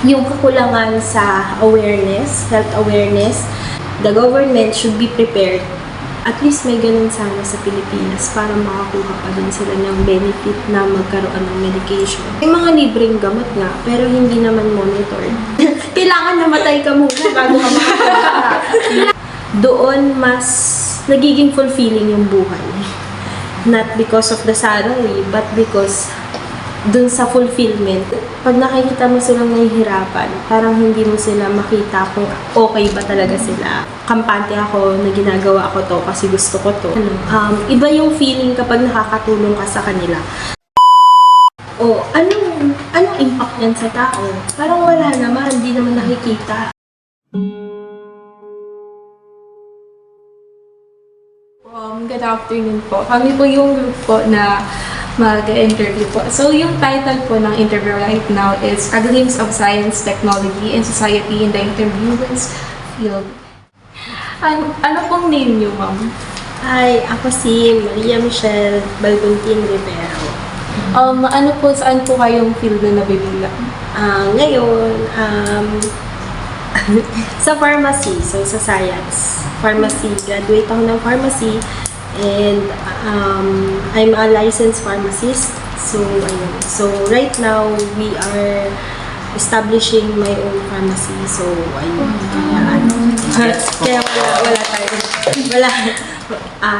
yung kakulangan sa awareness, health awareness. The government should be prepared. At least may ganun sana sa Pilipinas para makakuha pa din sila ng benefit na magkaroon ng medication. May mga libreng gamot nga, pero hindi naman monitored. Kailangan namatay ka muna bago ka makakuha. Doon mas nagiging fulfilling yung buhay. Not because of the salary, but because dun sa fulfillment. Pag nakikita mo silang nahihirapan, parang hindi mo sila makita kung okay ba talaga sila. Kampante ako na ginagawa ko to kasi gusto ko to. Iba yung feeling kapag nakakatulong ka sa kanila. Anong impact yan sa tao? Parang wala naman, hindi naman nakikita. Good afternoon po. Kami po yung group po na mag-interview po. So, yung title po ng interview right now is A Glimpse of Science, Technology, and Society in the Interviewers Field. Ano pong name niyo, ma'am? Ay, ako si Maria Michelle Balbuntin Rivero. Ano po, saan po kayong field na nabibilang? Ngayon, sa pharmacy, so sa science. Pharmacy, graduate ako ng pharmacy. And I'm a licensed pharmacist. So, ayun. So, right now, we are establishing my own pharmacy. So, ayun. Kaya wala tayo.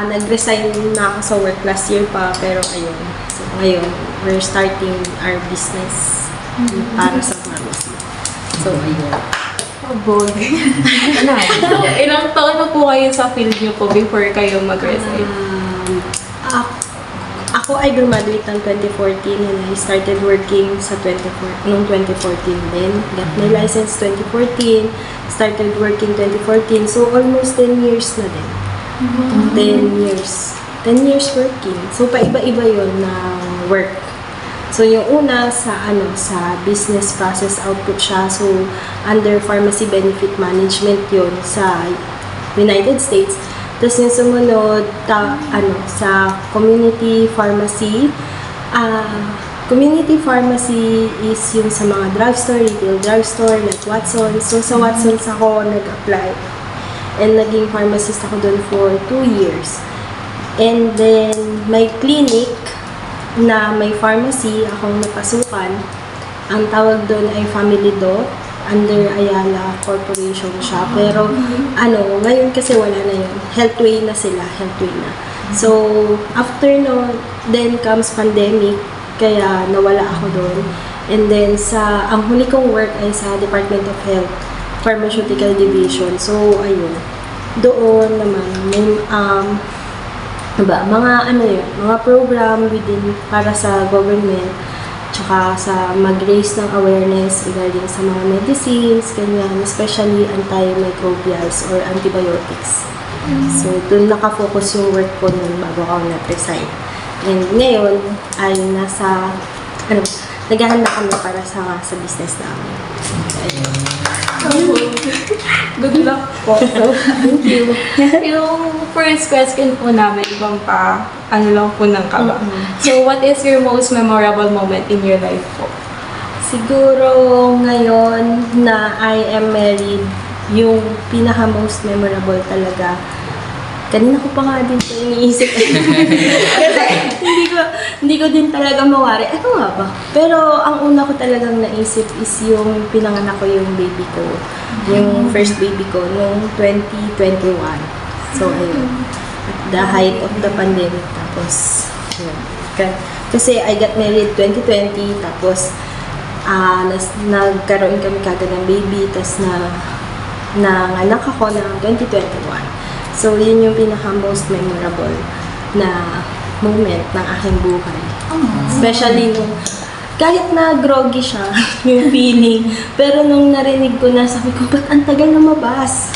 Nag-resign na ako sa work last year pa. Pero, ayun. So, ngayon, we're starting our business para sa pharmacy. So, ayun. Bold. Ilang taon na po kayo sa field niyo po before kayo mag-resign? Ako ay graduate ng 2014 and I started working sa 2014 din. Got my license 2014, started working 2014. So almost 10 years na din. 10 years. 10 years working. So paiba-iba yon na work. So, yung una sa business process output siya. So, under pharmacy benefit management yon sa United States. Tapos yung sumunod, sa community pharmacy. Community pharmacy is yung sa mga drugstore, retail drugstore, like Watsons. So, sa Watsons ako nag-apply. And naging pharmacist ako doon for 2 years. And then, may clinic na may pharmacy akong napasukan. Ang tawag doon ay Family Doc, under Ayala Corporation siya. Pero, ngayon kasi wala na yun. Healthway na sila, Healthway na. So, after no, then comes pandemic, kaya nawala ako doon. And then, ang huli kong work ay sa Department of Health, Pharmaceutical Division. So, ayun. Doon naman, may, mga program within para sa government, tsaka sa mag-raise ng awareness regarding sa mga medicines, ganyan, especially antimicrobials or antibiotics. So, doon nakafocus yung work ko nun bago ako na-resign. And ngayon, ay naghahanda kami para sa business namin. Ayun. Good luck po. So, thank you. Yung first question po namin, lang po ng kaba. So, what is your most memorable moment in your life po? Siguro ngayon na I am married, yung pinaka-most memorable talaga. Kanina ko pa nga din ito iniisip. Kasi hindi ko din talaga mawari. Ano nga ba? Pero ang una ko talagang naisip is yung pinanganak ko yung baby ko. Yung first baby ko noong 2021. So, ayun. At the height of the pandemic. Tapos, yun. Kasi I got married 2020. Tapos, nagkaroon kami kagad ng baby. Tapos, nanganak ako ng 2021. So, yun yung pinaka-most memorable na moment ng aking buhay. Especially nung, kahit na groggy siya, yung feeling, pero nung narinig ko na, sabi ko, ba't ang tagal lumabas?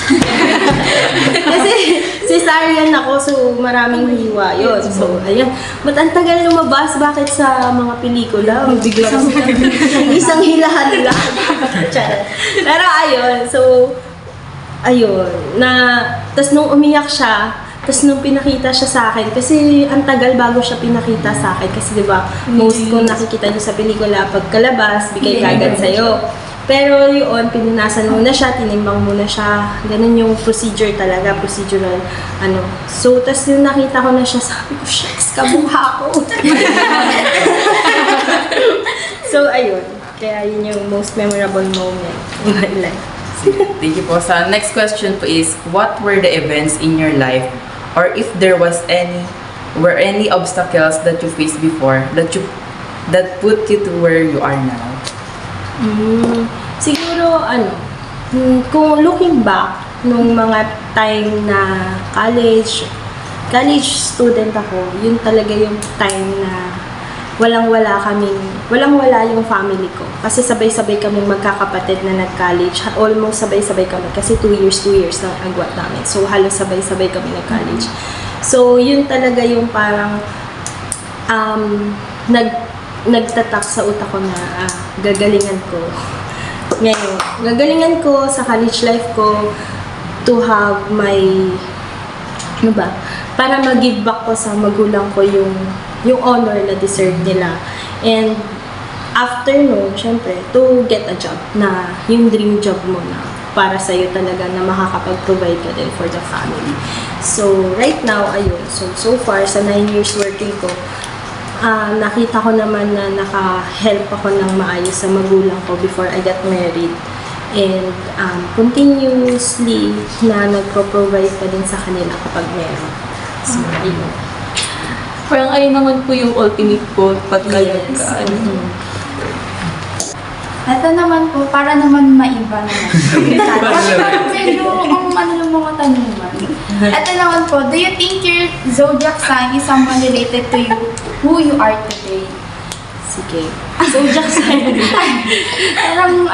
Kasi, cesarean ako, so maraming hiwa yun. So, ayan, ba't ang tagal lumabas? Bakit sa mga pelikula? Biglang isang hilahan lang. Pero ayun, so, tas nung umiyak siya, tas nung pinakita siya sa akin, kasi ang tagal bago siya pinakita sa akin, kasi diba, most kung nakikita niyo sa pelikula, pagkalabas, bigay kagad sa'yo. Pero yun, pinunasan muna siya, tinimbang muna siya. Ganun yung procedure talaga, procedural. So, tas yung nakita ko na siya, sabi ko, shucks, kamukha ko. So, ayun. Kaya yun yung most memorable moment in my life. Thank you po. Sa next question po is, what were the events in your life, or if there was were any obstacles that you faced before that put you to where you are now? Siguro, kung looking back, nung mga time na college student ako, yun talaga yung time na walang-wala yung family ko. Kasi sabay-sabay kami magkakapatid na nag-college. Almost sabay-sabay kami kasi 2 years na agwat namin. So, halos sabay-sabay kami nag-college. So, yun talaga yung parang nagtatak sa utak ko na gagalingan ko. Ngayon, gagalingan ko sa college life ko to have my, para mag-give back ko sa magulang ko yung honor na deserve nila. And after no, syempre, to get a job na yung dream job mo na para sa'yo talaga na makakapag-provide ka din for the family. So, right now, ayun. So far, sa 9 years working ko, nakita ko naman na naka-help ako ng maayos sa magulang ko before I got married. And continuously na nagpro-provide pa din sa kanila kapag meron. So, ayun. Parang ayun naman po yung ultimate goal pag kayo Ito naman po, para naman maiba naman. Kasi parang medyo ang mga tanungan. Ito naman po, do you think your zodiac sign is someone related to you, who you are today? Sige. Zodiac sign. Parang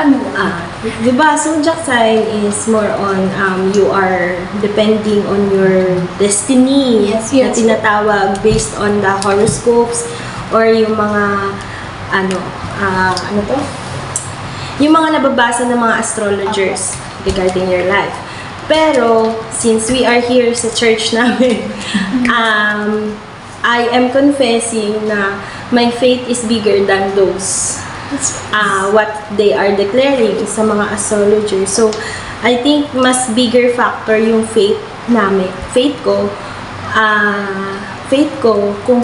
Diba, zodiac sign is more on you are depending on your destiny. Yes, Na tinatawag based on the horoscopes or yung mga yung mga nababasa ng mga astrologers regarding your life. Pero since we are here sa church namin, I am confessing na my faith is bigger than those what they are declaring sa mga astrologers. So, I think mas bigger factor yung faith namin. Faith ko kung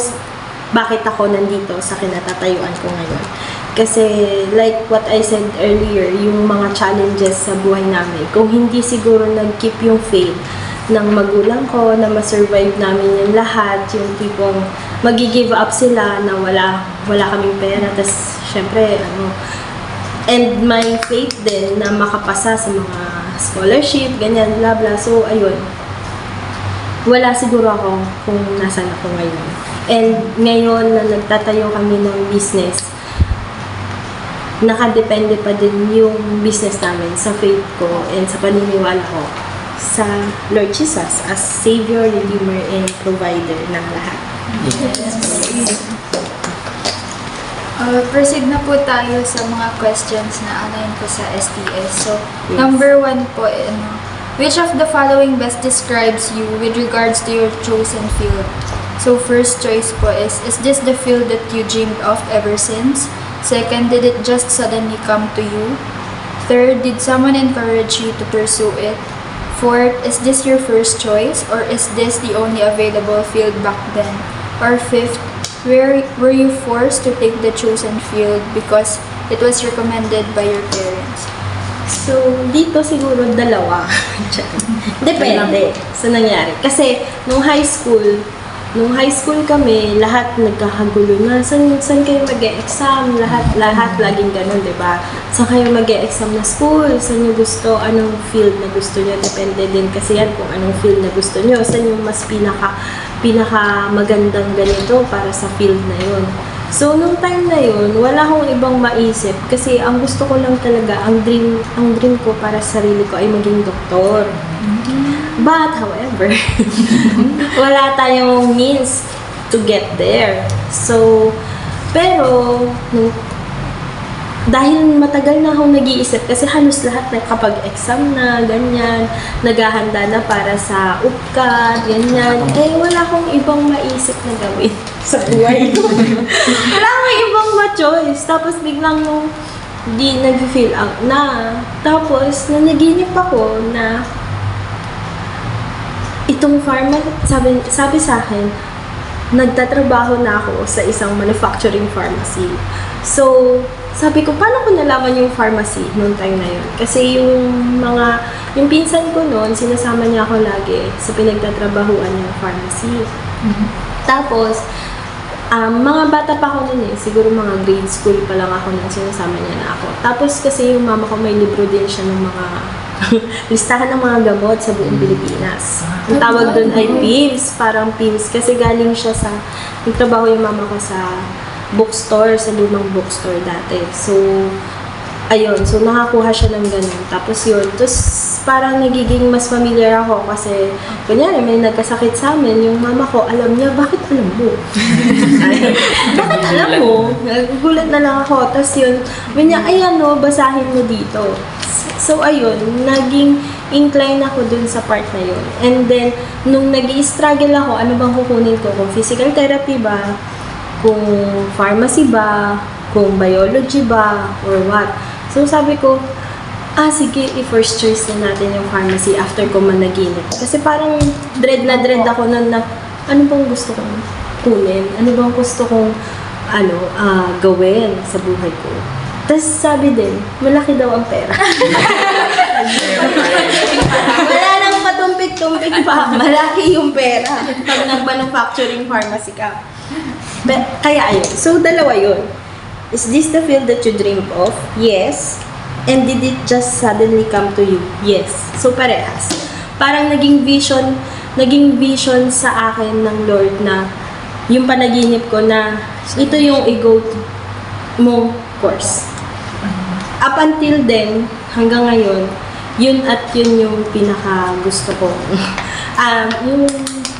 bakit ako nandito sa kinatatayuan ko ngayon. Kasi like what I said earlier, yung mga challenges sa buhay namin, kung hindi siguro nag-keep yung faith ng magulang ko na ma-survive namin yung lahat, yung tipong magi-give up sila na wala kaming pera, tas syempre and my faith din na makapasa sa mga scholarship, ganyan, bla bla. So ayun, wala siguro ako kung nasan ako ngayon. And ngayon na nagtatayo kami ng business, nakadepende pa din yung business namin sa faith ko and sa paniniwala ko sa Lord Jesus as Savior, Redeemer, and Provider ng lahat. Proceed na po tayo sa mga questions na anayin po sa STS. So, number 1 po, which of the following best describes you with regards to your chosen field? So, first choice po is this the field that you dreamed of ever since? Second, did it just suddenly come to you? Third, did someone encourage you to pursue it? Fourth, is this your first choice or is this the only available field back then? Or fifth, were you forced to take the chosen field because it was recommended by your parents? So, dito siguro dalawa. Depende sa nangyari. Kasi, nung high school kami, lahat nagkakagulo na, saan kayo mag-e-exam? Lahat laging ganun, di ba? Saan kayo mag-e-exam na school? Saan nyo gusto? Anong field na gusto nyo? Depende din kasi yan kung anong field na gusto nyo. Saan yung mas pinaka magandang ganito para sa field na yun. So, nung time na yun, wala akong ibang maisip kasi ang gusto ko lang talaga, ang dream ko para sa sarili ko ay maging doktor. But, however, wala tayong means to get there. So, pero, dahil matagal na akong nag-iisip kasi halos lahat nakapag-exam na, ganyan, naghahanda na para sa UPCAT, ganyan. Eh, wala akong ibang maisip na gawin sa buhay ko. Wala akong ibang ma-choice. Tapos biglang nung di nag-fill out na. Tapos, nanaginip ako na itong sabi sa akin, nagtatrabaho na ako sa isang manufacturing pharmacy. So, sabi ko, paano ko nalaman yung pharmacy noong time na yun? Kasi yung pinsan ko noon, sinasama niya ako lagi sa pinagtatrabahuan niyang pharmacy. Tapos, mga bata pa ako noon siguro mga grade school pa lang ako nang sinasama niya na ako. Tapos kasi yung mama ko may libro din siya ng mga listahan ng mga gamot sa buong Pilipinas. Ang tawag doon ay PIMS, parang PIMS. Kasi galing siya nagtrabaho yung mama ko sa bookstore, sa lumang bookstore dati. So, ayun. So, nakakuha siya ng ganun. Tapos yun. Tapos, parang nagiging mas familiar ako kasi, kunyari, may nagkasakit sa amin. Yung mama ko, alam niya, bakit alam mo? Bakit alam mo? Nagugulat na lang ako. Tapos yun, niya, ayan no, basahin mo dito. So, ayun, naging incline ako dun sa part na yun. And then, nung nag-i-struggle ako, ano bang kukunin ko? Kung physical therapy ba? Kung pharmacy ba? Kung biology ba? Or what? So, sabi ko, sige, i-first choice na natin yung pharmacy after ko managinip. Kasi parang dread ako na ano bang gusto kong kunin? Ano bang gusto kong gawin sa buhay ko? Tapos sabi din, malaki daw ang pera. Wala nang patumpik-tumpik pa. Malaki yung pera pag nag-manufacturing pharmacy ka. Kaya ayun. So, dalawa yun. Is this the field that you dreamed of? Yes. And did it just suddenly come to you? Yes. So, parehas. Parang naging vision sa akin ng Lord na yung panaginip ko na ito yung i-go mo course. Up until then, hanggang ngayon, yun yung pinaka gusto ko. Yung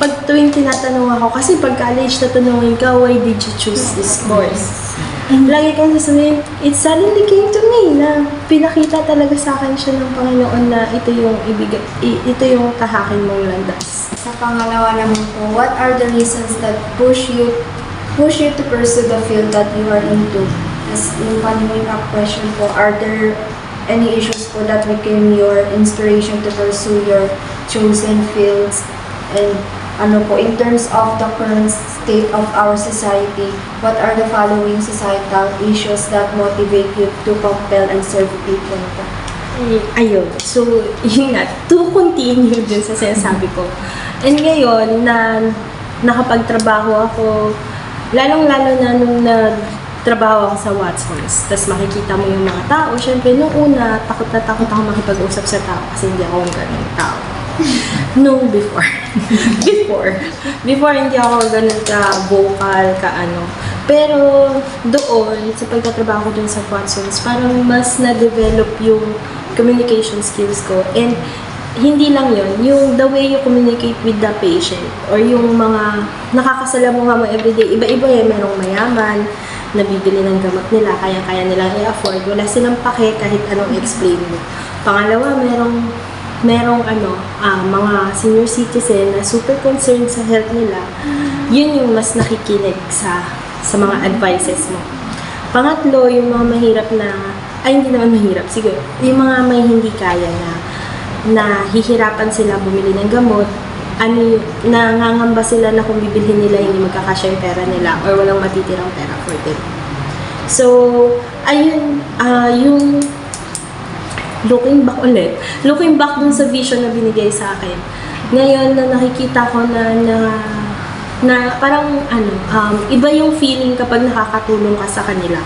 pag tuwing tinatanong ako, kasi pag college tatanungin ka, why did you choose this course? Lagi kong sasabihin, it suddenly came to me na pinakita talaga sa akin siya ng Panginoon na ito yung tahakin mong landas. Sa pangalawa naman po, what are the reasons that push you to pursue the field that you are into? As yung following up question po, are there any issues po that became your inspiration to pursue your chosen fields? And in terms of the current state of our society, what are the following societal issues that motivate you to compel and serve people? Ayun. So, yun nga, to continue dun sa sinasabi ko. And ngayon, na nakapagtrabaho ako, lalong-lalo na nung nagtrabaho ako sa Watsons, tapos makikita mo yung mga tao, syempre, nung una, takot na takot ako makipag-usap sa tao kasi hindi ako ganun tao. No, before, hindi ako ganun ka-vocal, Pero, doon, sa pagtatrabaho ko dun sa Watsons, parang mas na-develop yung communication skills ko. And, hindi lang yun, yung the way you communicate with the patient or yung mga nakakasalamuha mo everyday, iba-iba merong mayaman, nabibili ng gamot nila, kaya-kaya nilang i-afford, wala silang pake kahit anong explain mo. Pangalawa, merong mga senior citizen na super concerned sa health nila, yun yung mas nakikinig sa mga advices mo. Pangatlo, yung mga mahirap hindi naman mahirap, siguro, yung mga may hindi kaya na hihirapan sila bumili ng gamot, nangangamba sila na kung bibilhin nila hindi magkakasya yung pera nila or walang matitirang pera for them. So, ayun, yung looking back dun sa vision na binigay sa akin. Ngayon na nakikita ko na parang iba yung feeling kapag nakakatulong ka sa kanila.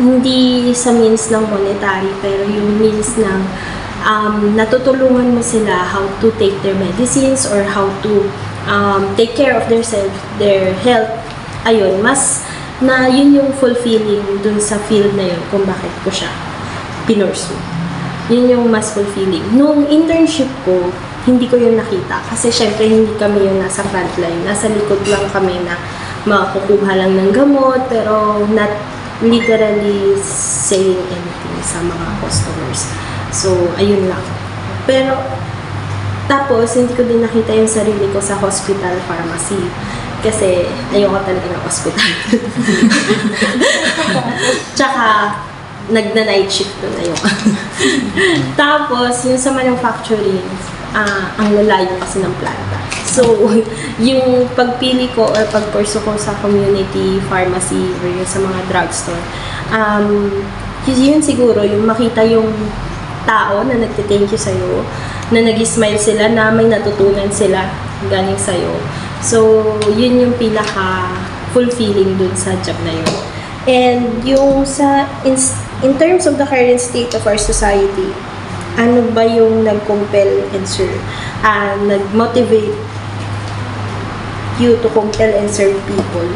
Hindi sa means ng monetary, pero yung means ng natutulungan mo sila how to take their medicines or how to take care of their health. Ayun, yun yung fulfilling dun sa field na yun kung bakit ko siya pinursue. Yun yung mas fulfilling. Nung internship ko, hindi ko yun nakita. Kasi syempre, hindi kami yung nasa frontline. Nasa likod lang kami na makukuha lang ng gamot, pero not literally saying anything sa mga customers. So, ayun lang. Pero, tapos, hindi ko din nakita yung sarili ko sa hospital pharmacy. Kasi, ayoko talaga ng hospital. Tsaka, nagna-night shift to na yung Tapos, yung sa manufacturing, ang lalayo kasi ng planta. So, yung pagpili ko or pagpursu ko sa community pharmacy or yung sa mga drugstore, yun siguro, yung makita yung tao na nagte-thank you sa'yo, na nag-smile sila, na may natutunan sila galing sa'yo. So, yun yung pinaka-fulfilling dun sa job na yun. And yung in terms of the current state of our society, ano ba yung nag-compel and serve, nag-motivate you to compel and serve people?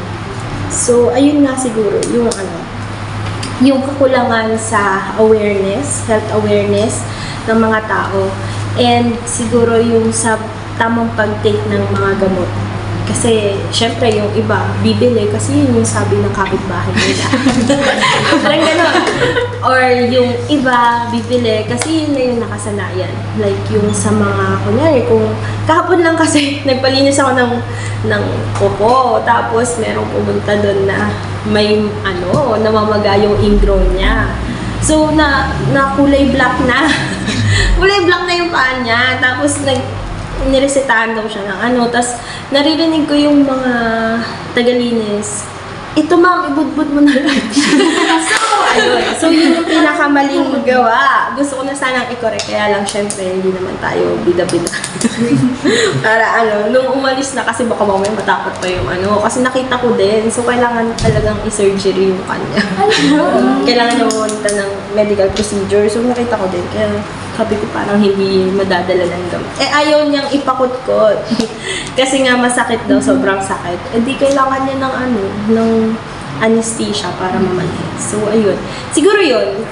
So, ayun nga siguro, yung kakulangan sa awareness, health awareness ng mga tao, and siguro yung sa tamang pag-take ng mga gamot. Kasi, syempre, yung iba, bibili kasi yun yung sabi ng kapitbahay nila. Parang gano'n. Or yung iba, bibili kasi yun na yung nakasanayan. Like, yung sa mga, kunyari, kung kahapon lang kasi nagpalinis ako ng kuko, tapos merong pumunta doon na may, namamaga yung ingrown niya. So, na kulay black na. Kulay black na yung paa niya. Tapos, niresetahan daw siya ng tas naririnig ko yung mga tagalinis, ito ma'am, ibudbud mo na lang. So yun yung pinakamaling gawa. Gusto ko na sanang i-correct, kaya lang syempre hindi naman tayo bida-bida. Para nung umalis na kasi baka mamaya matakot pa yung kasi nakita ko din, so kailangan talagang i-surgery yung kanya. Kailangan niya pumunta ng medical procedure, so nakita ko din, kaya sabi ko parang hindi madadala ng gamot. Ayaw niyang ipakutkot. Kasi nga masakit daw, sobrang sakit. Di kailangan niya ng anesthesia para mamanhid. So, ayun. Siguro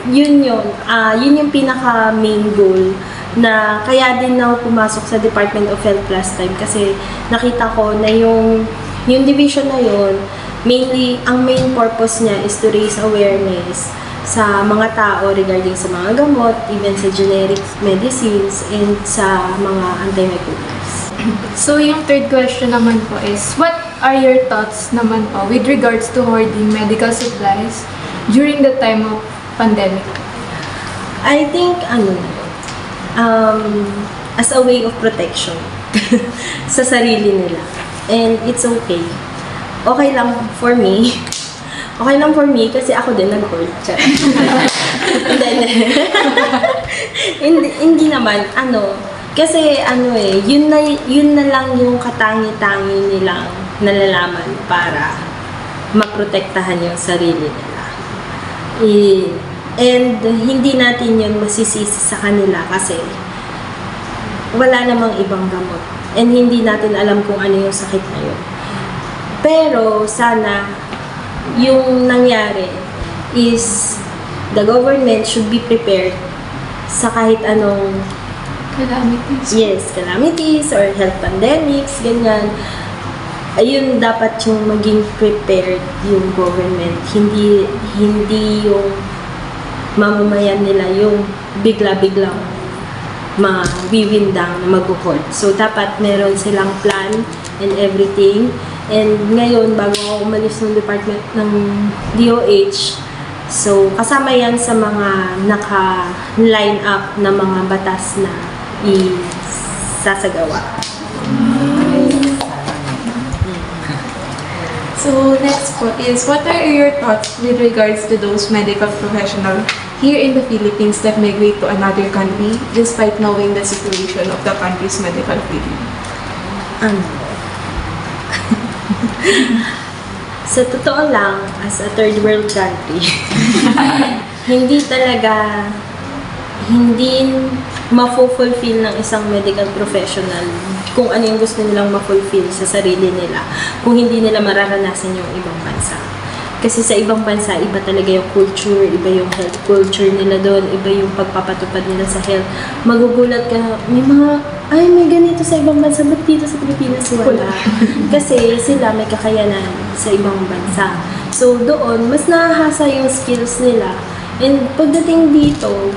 yun yung pinaka-main goal na kaya din na pumasok sa Department of Health last time kasi nakita ko na yung division na yun, mainly, ang main purpose niya is to raise awareness sa mga tao regarding sa mga gamot, even sa generic medicines, and sa mga antimicrobials. So, yung third question naman po is, what are your thoughts naman po with regards to hoarding medical supplies during the time of pandemic? I think, as a way of protection sa sarili nila. And it's okay. Okay lang for me. Okay lang for me kasi ako din nag-hoard. Hindi naman, kasi yun na lang yung katangi-tangi nilang nalalaman para maprotektahan yung sarili nila. And hindi natin yun masisisi sa kanila kasi wala namang ibang gamot. And hindi natin alam kung ano yung sakit na yun. Pero sana yung nangyari is the government should be prepared sa kahit anong calamities or health pandemics, ganyan. Ayun, dapat yung maging prepared yung government. Hindi yung mamamayan nila yung bigla-biglang mawiwindang na mag-hoard. So, dapat meron silang plan and everything. And ngayon, bago ako umalis ng department ng DOH, so kasama yan sa mga naka-line up na mga batas na isasagawa. So, next po is, what are your thoughts with regards to those medical professionals here in the Philippines that migrate to another country despite knowing the situation of the country's medical field? Sa totoo lang, as a third world country, hindi ma-fulfill ng isang medical professional kung ano yung gusto nilang ma-fulfill sa sarili nila kung hindi nila mararanasan yung ibang bansa. Kasi sa ibang bansa, iba talaga yung culture, iba yung health culture nila doon, iba yung pagpapatupad nila sa health. Magugulat ka, may ganito sa ibang bansa, ba't dito sa Pilipinas wala? Kasi sila may kakayanan sa ibang bansa. So doon, mas nahahasa yung skills nila. And pagdating dito,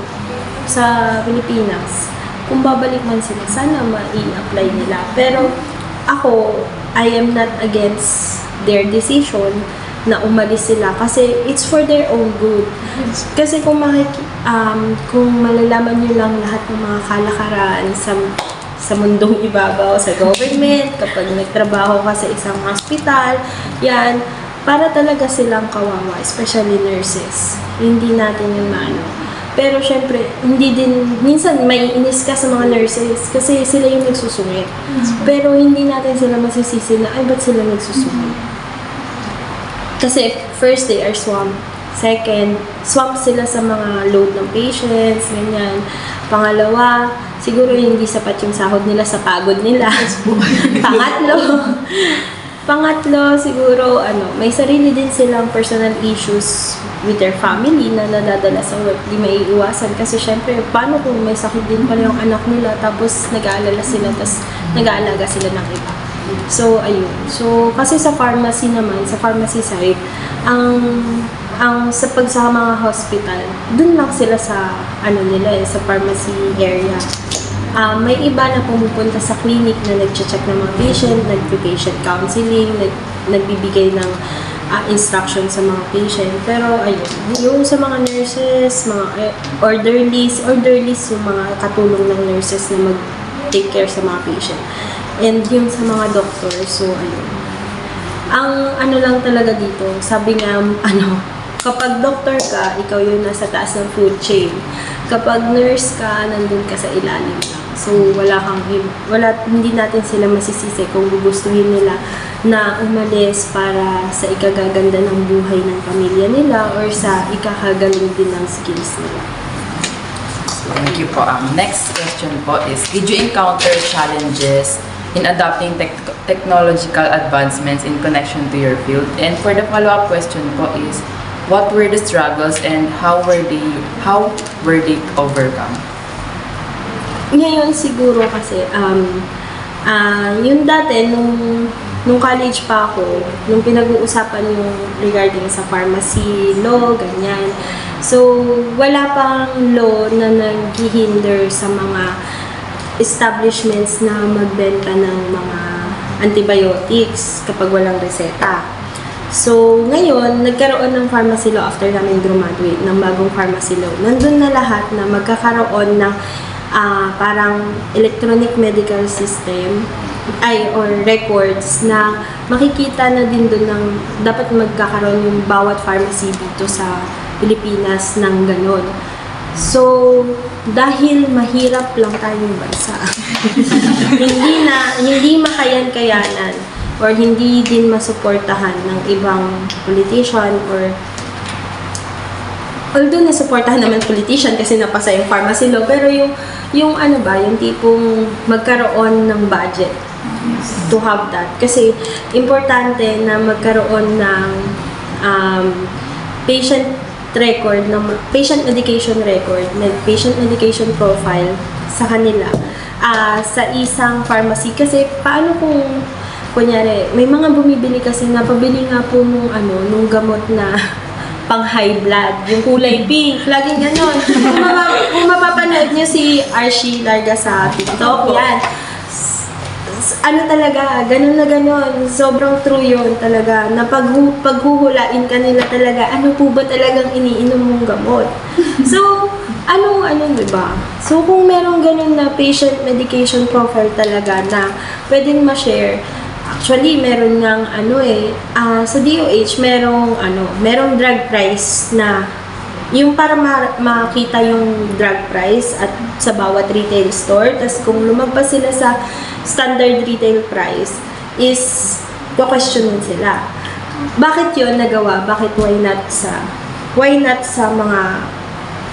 sa Pilipinas, kung babalik man sila, sana ma-i-apply nila. Pero ako, I am not against their decision na umalis sila kasi it's for their own good. Kasi kung malalaman nyo lang lahat ng mga kalakaran sa mundong ibabaw, sa government, kapag nagtrabaho ka sa isang hospital, yan, para talaga silang kawawa, especially nurses. Hindi natin yung maano. Pero syempre, minsan may inis ka sa mga nurses kasi sila yung nagsusungit. Pero hindi natin sila masisisi na, ay, ba't sila nagsusungit? Kasi first, they are swamped. Second, swamped sila sa mga load ng patients, ganyan. Pangalawa, siguro hindi sapat yung sahod nila sa pagod nila. Pangatlo, siguro, may sarili din silang personal issues with their family na nadadala sa work. Di maiiwasan. Kasi syempre, paano kung may sakit din pala yung anak nila, tapos nag-aalala sila, tapos nag-aalaga sila ng iba. So, ayun. So, kasi sa pharmacy naman, sa pharmacy side, sa mga hospital, dun lang sila sa, sa pharmacy area. May iba na pumupunta sa clinic na nag-check ng mga patient, nag-patient counseling, nagbibigay ng instruction sa mga patient. Pero, ayun, yung sa mga nurses, mga orderlies yung mga katulong ng nurses na mag-take care sa mga patient. And yung sa mga doctor, so ayun. Ang lang talaga dito, sabi nga, kapag doctor ka, ikaw yung nasa taas ng food chain. Kapag nurse ka, nandun ka sa ilalim lang. So, hindi natin sila masisisi kung gugustuhin nila na umalis para sa ikagaganda ng buhay ng pamilya nila or sa ikakagaling din ng skills nila. Thank you po. Next question po is, did you encounter challenges in adopting technological advancements in connection to your field? And for the follow-up question po is, what were the struggles and how were they overcome? Ngayon siguro kasi, yung dati, nung college pa ako, nung pinag-uusapan yung regarding sa pharmacy law, ganyan. So, wala pang law na naghihinder sa mga establishments na magbenta ng mga antibiotics kapag walang reseta. So, ngayon, nagkaroon ng pharmacy law after namin graduate ng bagong pharmacy law. Nandun na lahat na magkakaroon ng parang electronic medical system or records na makikita na din doon ng dapat magkakaroon yung bawat pharmacy dito sa Pilipinas ng ganon. So, dahil mahirap lang tayong bansa, hindi makayan-kayanan or hindi din masuportahan ng ibang politician or although nasuportahan naman politician kasi napasa yung pharmacy law, pero yung tipong magkaroon ng budget to have that. Kasi importante na magkaroon ng patient medication record, patient medication profile sa kanila sa isang pharmacy. Kasi paano kung kunyari, may mga bumibili kasi na pabili nga po nung gamot na pang high blood, yung kulay pink, laging ganon. Kung mapapanood nyo si Archie Larga sa TikTok, yan. Talaga, ganun na ganun. Sobrang true yun talaga. Na paghuhulain ka nila talaga, ano po ba talagang iniinom mong gamot? So, diba? So, kung merong ganun na patient medication profile talaga na pwedeng ma-share, actually, meron ng sa DOH, merong drug price na yung para makita yung drug price at sa bawat retail store. Tapos kung lumagpas sila sa standard retail price, is questionin sila. Bakit yun nagawa? Bakit why not sa mga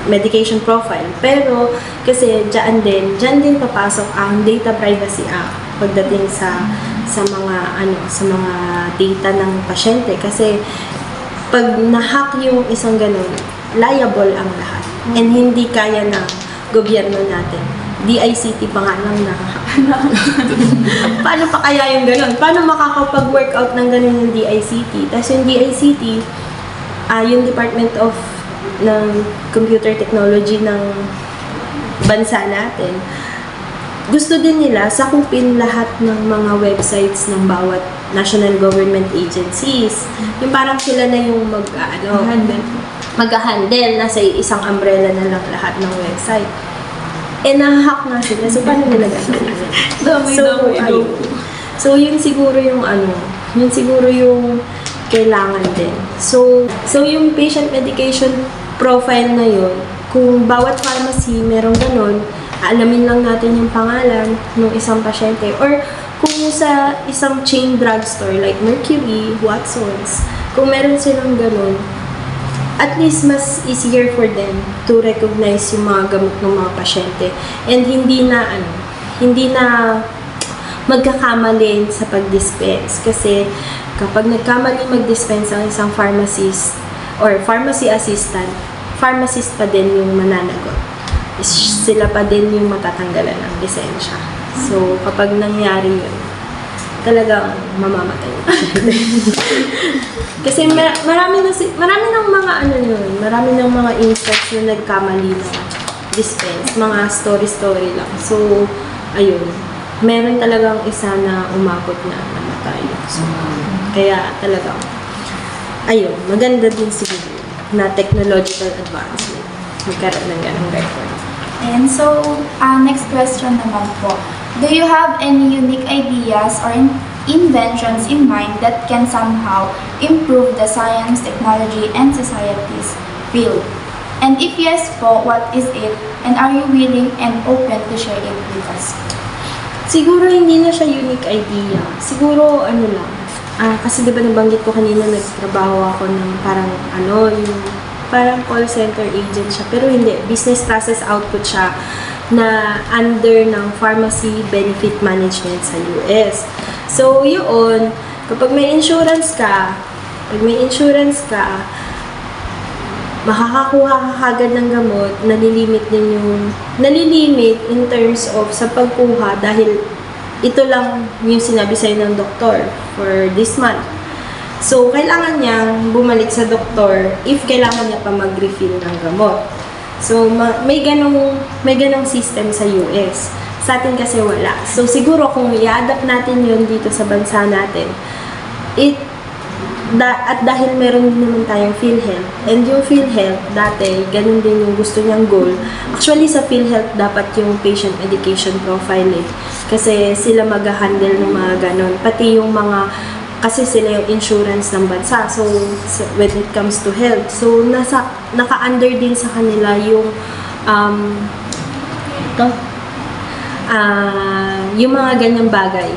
medication profile? Pero kasi dyan din papasok ang Data Privacy Act pagdating sa mga data ng pasyente, kasi pag na-hack yung isang ganun, liable ang lahat. And hindi kaya ng gobyerno natin. DICT pa nga lang na-hack. Paano pa kaya yung ganun? Paano makakapag-workout ng ganun yung DICT? Tapos yung DICT, yung Department of ng Computer Technology ng bansa natin, gusto din nila sakupin lahat ng mga websites ng bawat national government agencies. Yung parang sila na yung mag-handle, nasa isang umbrella na lang lahat ng website. Nahahack na sila. So, paano nila gagawin yun? Ayun. So, yun siguro yung kailangan din. So yung patient medication profile na yun, kung bawat pharmacy merong ganun, alamin lang natin yung pangalan ng isang pasyente. Or kung sa isang chain drugstore like Mercury, Watsons, kung meron silang ganun, at least mas easier for them to recognize yung mga gamot ng mga pasyente. And hindi na magkakamali sa pag-dispense. Kasi kapag nagkamali mag-dispense ang isang pharmacist or pharmacy assistant, pharmacist pa din yung mananagot. Sila pa din yung matatanggalan ng lisensya. So, kapag nangyari yun, talagang mamamatay yung pasyente. Kasi marami ng mga instances na nagkamali ng dispense, mga story lang. So, ayun, meron talagang isa na umabot na namatay. So, kaya talagang, ayun, maganda din siguro na technological advancement. Magkaroon ng ganong record. And so, next question naman po. Do you have any unique ideas or inventions in mind that can somehow improve the science, technology, and society's field? And if yes po, what is it? And are you willing and open to share it with us? Siguro hindi na siya unique idea. Siguro kasi di ba nabanggit ko kanina nagtrabaho ako ng parang call center agent siya. Pero hindi, business process output siya na under ng pharmacy benefit management sa US. So, yun, kapag may insurance ka, makakakuha ka agad ng gamot, nalilimit in terms of sa pagkuha dahil ito lang yung sinabi sa'yo ng doktor for this month. So, kailangan niyang bumalik sa doktor if kailangan niya pa mag-refill ng gamot. So, may ganong system sa US. Sa atin kasi wala. So, siguro kung i-adapt natin yun dito sa bansa natin, at dahil meron din naman tayong PhilHealth, and yung PhilHealth, dati, ganun din yung gusto niyang goal. Actually, sa PhilHealth, dapat yung patient medication profile Kasi sila mag-handle ng mga ganun. Pati yung kasi sila yung insurance ng bansa. So, when it comes to health, so, naka-under din sa kanila yung, yung mga ganyang bagay.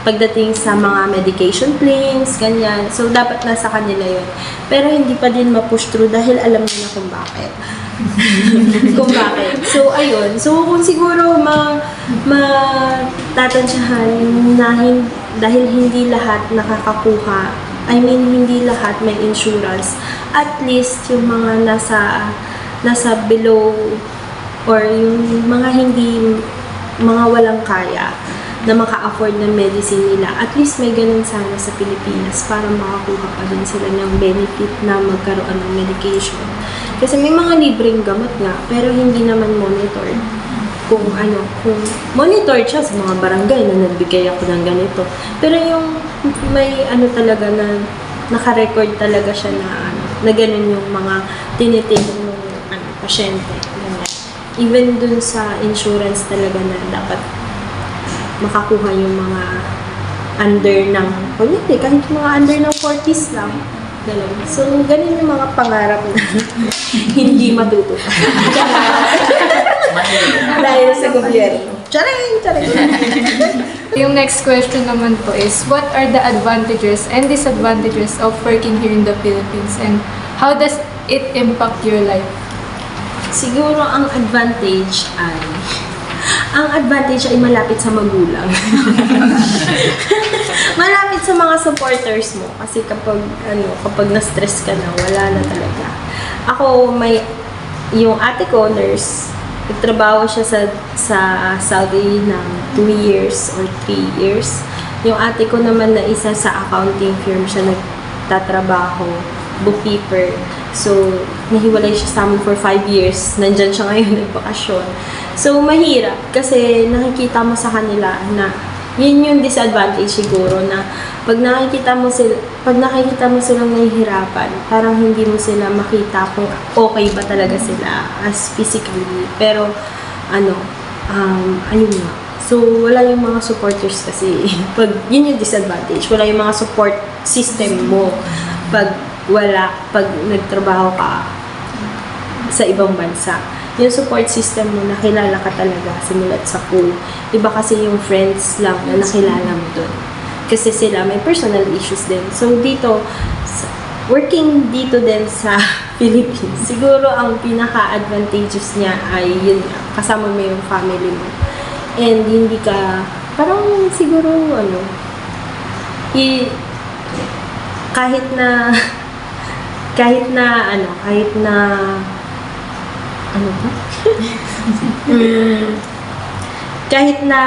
Pagdating sa mga medication claims, ganyan. So, dapat nasa kanila yun. Pero hindi pa din ma-push through dahil alam nila kung bakit. So, ayun. So, kung siguro matatansyahan na dahil hindi lahat nakakakuha, hindi lahat may insurance, at least yung mga nasa below or yung mga walang kaya na maka-afford ng medicine nila, at least may ganun sana sa Pilipinas para makakuha pa din sila ng benefit na magkaroon ng medication. Kasi may mga libreng gamot nga, pero hindi naman monitored. Kung monitored siya sa mga barangay na nagbigay ako ng ganito. Pero yung may talaga na naka-record talaga siya na ganun yung mga tinitingin ng pasyente. Even dun sa insurance talaga na dapat makakuha yung mga under ng, kahit mga under ng 40s lang. Ganun. So, ganun yung mga pangarap na hindi matutupad. Dahil sa gobyerno. Charing! Yung next question naman po is, what are the advantages and disadvantages of working here in the Philippines, and how does it impact your life? Siguro ang advantage ay malapit sa magulang. Malapit sa mga supporters mo. Kasi kapag na-stress ka na, wala na talaga. Ako, yung ate ko, nurse, nagtrabaho siya sa Saudi ng 2 years or 3 years. Yung ate ko naman na isa sa accounting firm siya nagtatrabaho. bookkeeper. So, nahiwalay siya sa amin for 5 years. Nandyan siya ngayon, nagbakasyon. So, mahirap kasi nakikita mo sa kanila na yun yung disadvantage siguro na pag nakikita mo silang nahihirapan, parang hindi mo sila makita kung okay ba talaga sila as physically. Pero, ayun nga. So, wala yung mga supporters kasi. Pag, yun yung disadvantage. Wala yung mga support system mo. Pag nagtrabaho ka sa ibang bansa. Yung support system mo, nakilala ka talaga simulat sa pool. Iba kasi yung friends lang na nakilala mo dun. Kasi sila may personal issues din. So, dito, working dito din sa Philippines, siguro ang pinaka-advantageous niya ay yun nga, kasama mo yung family mo. And hindi ka, parang siguro, kahit na kahit na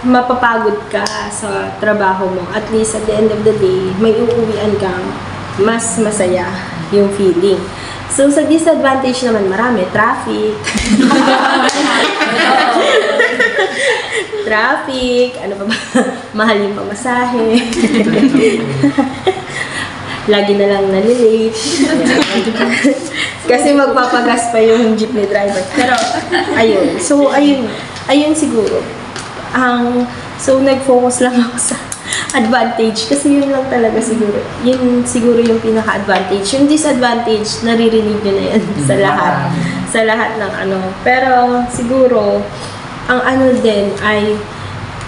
mapapagod ka sa trabaho mo, at least at the end of the day, may uuwian kang mas masaya yung feeling. So, sa disadvantage naman, marami. Traffic. Traffic. Ano pa ba? Mahal yung pamasahe. Lagi na lang nalilate. Kasi magpapagas pa yung jeepney driver. Pero, ayun. So, ayun siguro. So, nag-focus lang ako sa advantage. Kasi yun lang talaga siguro. Yun siguro yung pinaka-advantage. Yung disadvantage, naririnig nyo na yan sa lahat. Sa lahat ng Pero, siguro, ang din ay,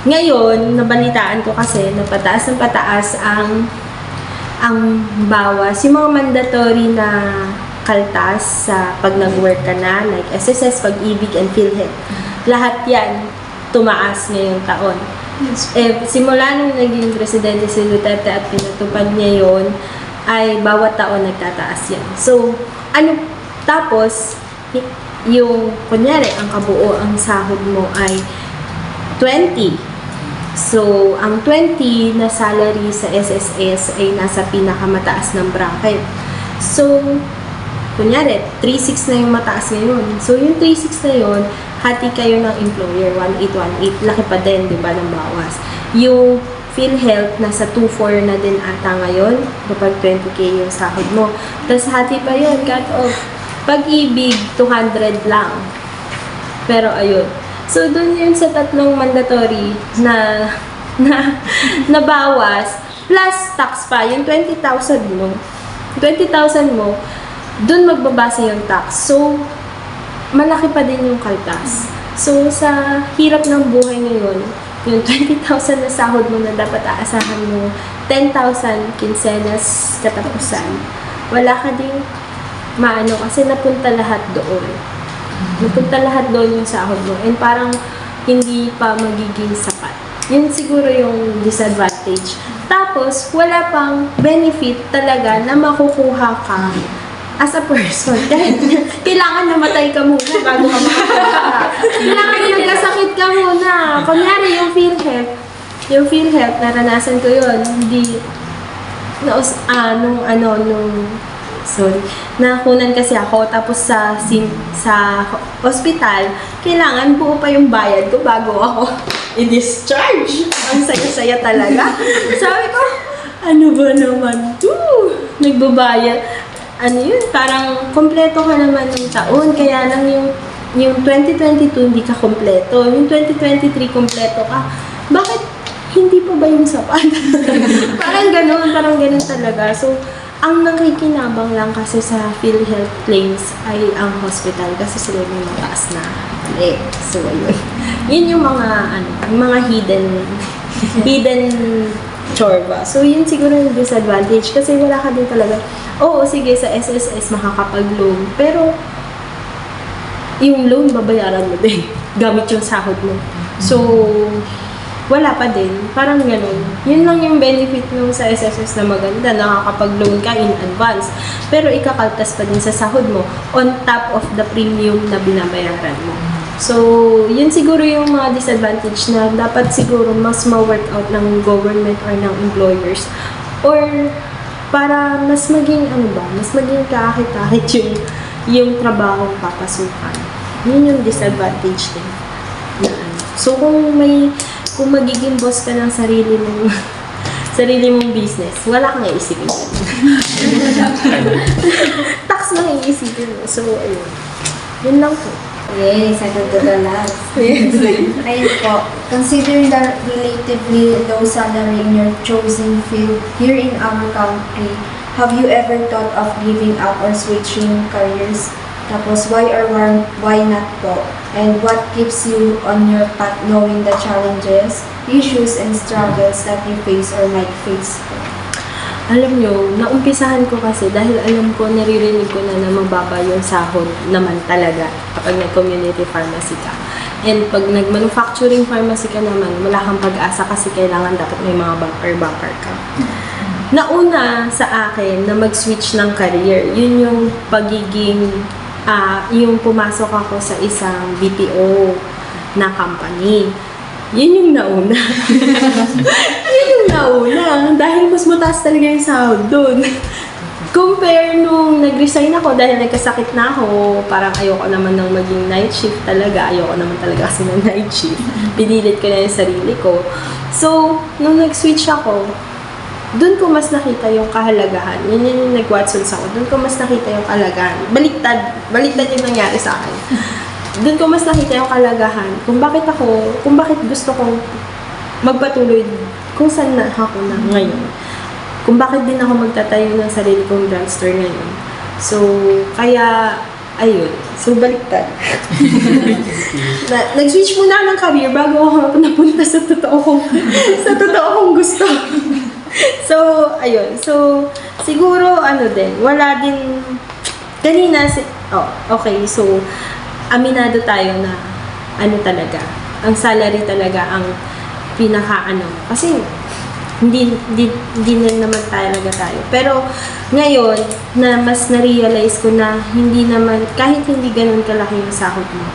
ngayon, nabalitaan ko kasi, na pataas ng pataas ang bawas. Yung mga mandatory na kaltas sa pag nag-work ka na, like SSS, Pag-ibig, and PhilHealth. Lahat yan, tumaas ngayong taon. Simula nung naging presidente si Duterte at pinatupad niya yun, ay bawat taon nagtataas yan. So, tapos, yung, kunyari, ang kabuo, ang sahod mo ay 20. So, ang 20 na salary sa SSS ay nasa pinakamataas ng bracket. So, kunyari, 3.6 na yung mataas ngayon. So, yung 3.6 na yun, hati kayo ng employer, 1.818. Laki pa din, di ba, ng bawas. Yung PhilHealth, nasa 2.4 na din ata ngayon, kapag 20k yung sahod mo. Tapos, hati pa yun, cut off. Pag-ibig, 200 lang. Pero, ayun. So, dun yun sa tatlong mandatory na bawas, plus tax pa, yung 20,000 mo, dun magbabase yung tax. So, malaki pa din yung kaltas. So, sa hirap ng buhay ngayon, yung 20,000 na sahod mo na dapat aasahan mo, 10,000 kinsenas katapusan, wala ka ding kasi napunta lahat doon. Napunta lahat doon yung sahod mo. And parang hindi pa magiging sapat. Yun siguro yung disadvantage. Tapos, wala pang benefit talaga na makukuha ka as a person. Dahil kailangan namatay ka muna bago ka makakuha. Kailangan nagkasakit ka muna. Kunyari, yung PhilHealth, naranasan ko yun. Nakunan kasi ako, tapos sa ospital, kailangan buo pa yung bayad ko bago ako i-discharge. Ang saya-saya talaga. Sabi ko, ano ba naman to? Nagbabayad. Parang kompleto ka naman ng taon, kaya lang yung 2022 hindi ka kompleto. Yung 2023 kompleto ka. Bakit hindi pa ba yung sapat? parang ganun talaga. So, ang nakikinabang lang kasi sa PhilHealth claims ay ang hospital kasi sila may mataas na So, ayun. Yun yung mga hidden chorba. So, yun siguro yung disadvantage kasi wala ka din talaga. Oo, sige, sa SSS makakapag-loan. Pero, yung loan, babayaran mo din. Gamit yung sahod mo. So, wala pa din. Parang ganun. Yun lang yung benefit nung sa SSS na maganda. Nakakapag-loan ka in advance. Pero ikakaltas pa din sa sahod mo on top of the premium na binabayaran mo. So, yun siguro yung mga disadvantage na dapat siguro mas ma-work out ng government or ng employers. Or para mas maging mas maging kaakit-akit yung trabahong papasukan. Yun yung disadvantage din. Na, so kung magiging boss ka ng sarili mong business, wala kang iisipin. Tax lang iisipin mo. So, ayun. Yun lang po. Yay, second to the last. Ayun po, considering the relatively low salary in your chosen field here in our country, have you ever thought of giving up or switching careers? Tapos, why or why not po? And what keeps you on your path knowing the challenges, issues, and struggles that you face or might face po? Alam nyo, naumpisahan ko kasi dahil alam ko, naririnig ko na mababa yung sahod naman talaga kapag nag-community pharmacy ka. And pag nag-manufacturing pharmacy ka naman, wala kang pag-asa kasi kailangan dapat may mga bumper ka. Nauna sa akin na mag-switch ng career, yun yung pagiging, yung pumasok ako sa isang BPO na company. Yun yung nauna. Yun yung nauna. Dahil mas mataas talaga yung sahod dun. Compare nung nag-resign ako dahil nagkasakit na ako, parang ayoko naman ng maging night shift talaga. Ayoko naman talaga kasi ng night shift. Pinilit ko na yung sarili ko. So, nung nag-switch ako, dun ko mas nakita yung kahalagahan. Yun yung nag-Watsons ako. Dun ko mas nakita yung kahalagahan. Baliktad yung nangyari sa akin. Doon ko mas nakita yung kalagahan kung bakit gusto kong magpatuloy kung saan na ako na ngayon. Kung bakit din ako magtatayo ng sarili kong drugstore ngayon. So, kaya, ayun. So, baliktad. Nag-switch muna ng career bago ako napunta sa totoo kong gusto. So, ayun. So, siguro, wala din, kanina, okay, so, aminado tayo na talaga, ang salary talaga ang kasi hindi na naman talaga tayo. Pero ngayon na mas na-realize ko na hindi naman, kahit hindi ganun kalaki yung sahod mo,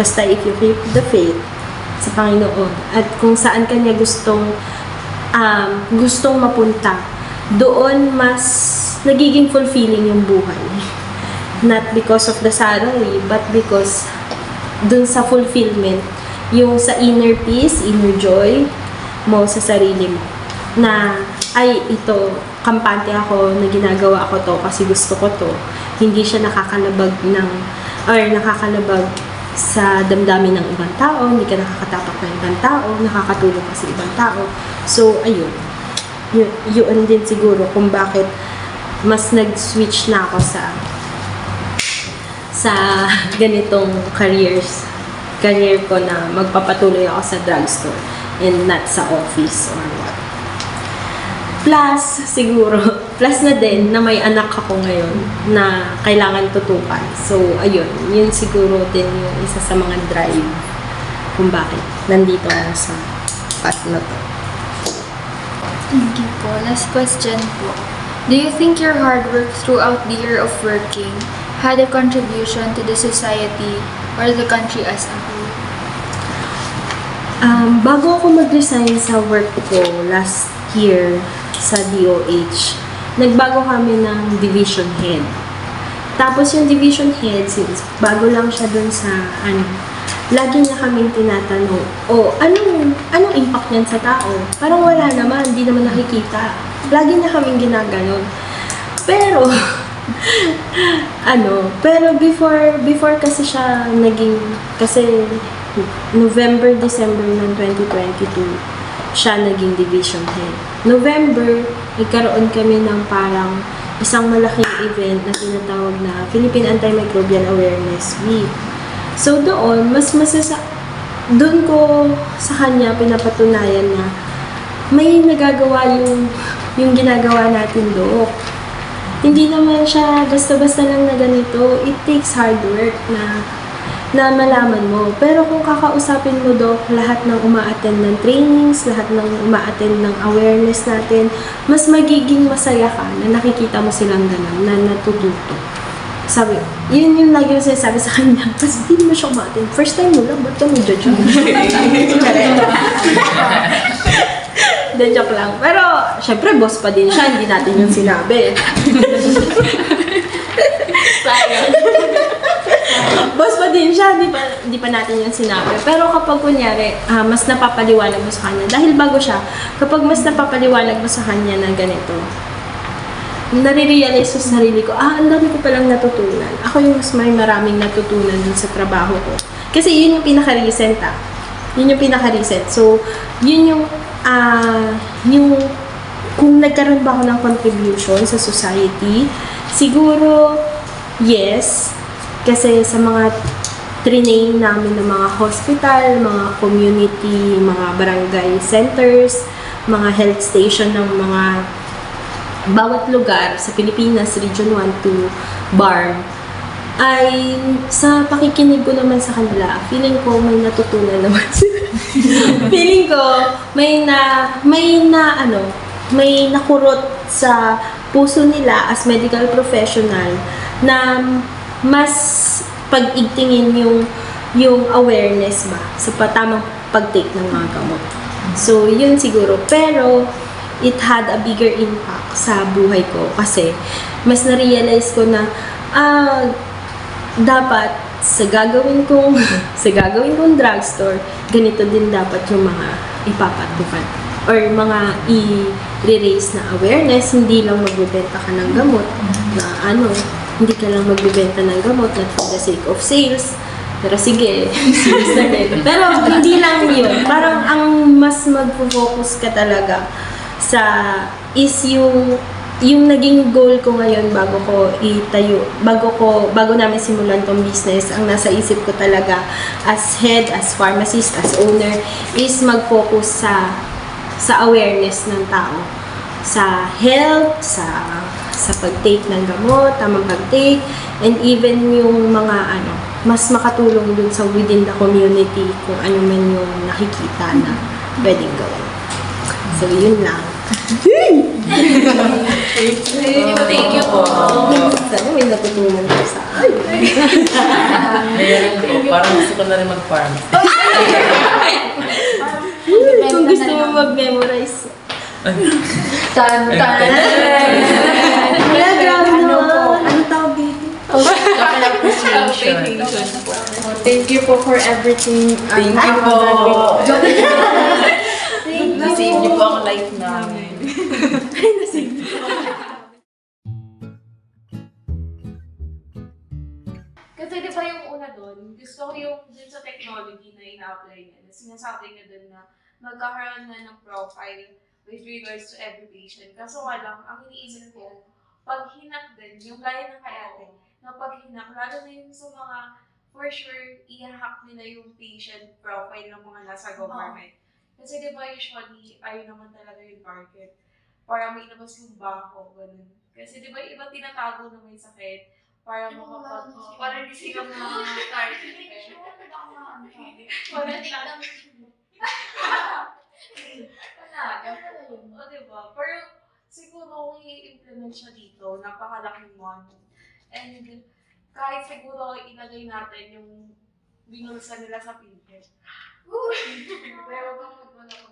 basta if you keep the faith sa Panginoon at kung saan kanya gustong mapunta, doon mas nagiging fulfilling yung buhay. Not because of the salary, but because dun sa fulfillment, yung sa inner peace, inner joy mo sa sarili mo. Na, ito, kampante ako na ginagawa ko to kasi gusto ko to. Hindi siya nakakalabag sa damdamin ng ibang tao, hindi ka nakakatapak ng ibang tao, nakakatulong ka sa ibang tao. So, ayun. Yun din siguro kung bakit mas nag-switch na ako sa ganitong career ko na magpapatuloy ako sa drugstore and not sa office or what. Plus na din na may anak ako ngayon na kailangan tutukan. So, ayun, yun siguro din yung isa sa mga drive kung bakit nandito ako sa path na to. Thank you po. Last question po. Do you think your hard work throughout the year of working had a contribution to the society or the country as a whole? Bago ako mag-resign sa work ko last year sa DOH, nagbago kami ng division head. Tapos yung division head, since bago lang siya dun sa lagi niya kaming tinatanong, anong impact niyan sa tao? Parang wala naman, hindi naman nakikita. Lagi niya kaming ginaganon. Pero, pero before kasi siya kasi November, December ng 2022, siya naging division head. November, nagkaroon kami ng parang isang malaking event na tinatawag na Philippine Antimicrobial Awareness Week. So doon, doon ko sa kanya pinapatunayan na may nagagawa yung ginagawa natin, Dok. Hindi naman siya basta-basta lang na ganito. It takes hard work na malaman mo. Pero kung kakausapin mo, Dok, lahat ng uma-attend ng trainings, lahat ng uma-attend ng awareness natin, mas magiging masaya ka na nakikita mo silang ganun, na natututo. Sabi, yun yung lagi yung sinasabi sa kanya. Kasi hindi mo siya uma-attend. First time mo lang, ba't ka mo judge? Then, joke lang. Pero, syempre, boss pa din siya. Hindi natin yung sinabi. Boss pa din siya. Hindi pa natin yung sinabi. Pero kapag kunyari, mas napapaliwanag mo sa kanya. Dahil bago siya, kapag mas napapaliwanag mo sa kanya na ganito, nare-realize ko sa sarili ko, ang dami ko palang natutunan. Ako yung mas may maraming natutunan dun sa trabaho ko. Kasi yun yung pinaka-recent Yun yung pinaka-recent. So, yun yung kung nagkaroon ba ako ng contribution sa society, siguro, yes. Kasi sa mga training namin ng mga hospital, mga community, mga barangay centers, mga health station ng mga bawat lugar sa Pilipinas, Region 1 to BARM, ay sa pakikinig ko naman sa kanila, feeling ko may natutunan naman sila. Feeling ko may nakurot sa puso nila as medical professional na mas pag-igtingin yung awareness ba sa tamang pag-take ng mga gamot. So, yun siguro. Pero, it had a bigger impact sa buhay ko kasi mas na-realize ko na dapat sa gagawin kong drugstore, ganito din dapat yung mga ipapatupad or mga i-raise na awareness. Hindi lang magbebenta ka ng gamot na hindi ka lang magbebenta ng gamot na for the sake of sales. Pero sige, sales na din. Pero hindi lang yun. Parang ang mas mag-focus ka talaga is yung naging goal ko ngayon bago namin simulan tong business, ang nasa isip ko talaga as head, as pharmacist, as owner, is mag-focus sa awareness ng tao. Sa health, sa pag-take ng gamot, tamang pag-take, and even yung mga mas makatulong dun sa within the community kung ano man yung nakikita na pwedeng gawin. So, yun lang. Thank you po. Sana may natutunan ko sa akin. Meron po. Parang gusto ko na rin mag-farm. Kung gusto mo mag-memorize. Tan. Wala, grabe naman. Ano tawag dito? Appreciation. Thank you po for everything. Thank you po. Nasave niyo po ang life namin. Kasi di ba yung una doon, gusto ko yung dun sa technology na ina-apply niya. Sinasabi niya doon na magkakaroon na ng profile with regards to every patient. Kaso nga lang, ang iniisip ko, pag hinak din, yung gaya ng kay ate, na pag hinak, lalo na yung sa mga, for sure, i-hack nila yung patient profile ng mga nasa government. Kasi di ba usually, ayun naman talaga yung target. Para may ilabas yung bako, ganun. Kasi di ba yung iba tinatago na may sakit, para para hindi sila target. Wala lang. O diba? Pero siguro kung i-implement siya dito, napakalaking money. And kahit siguro ilagay natin yung binulsa nila sa pinket. Pero kung magwala ko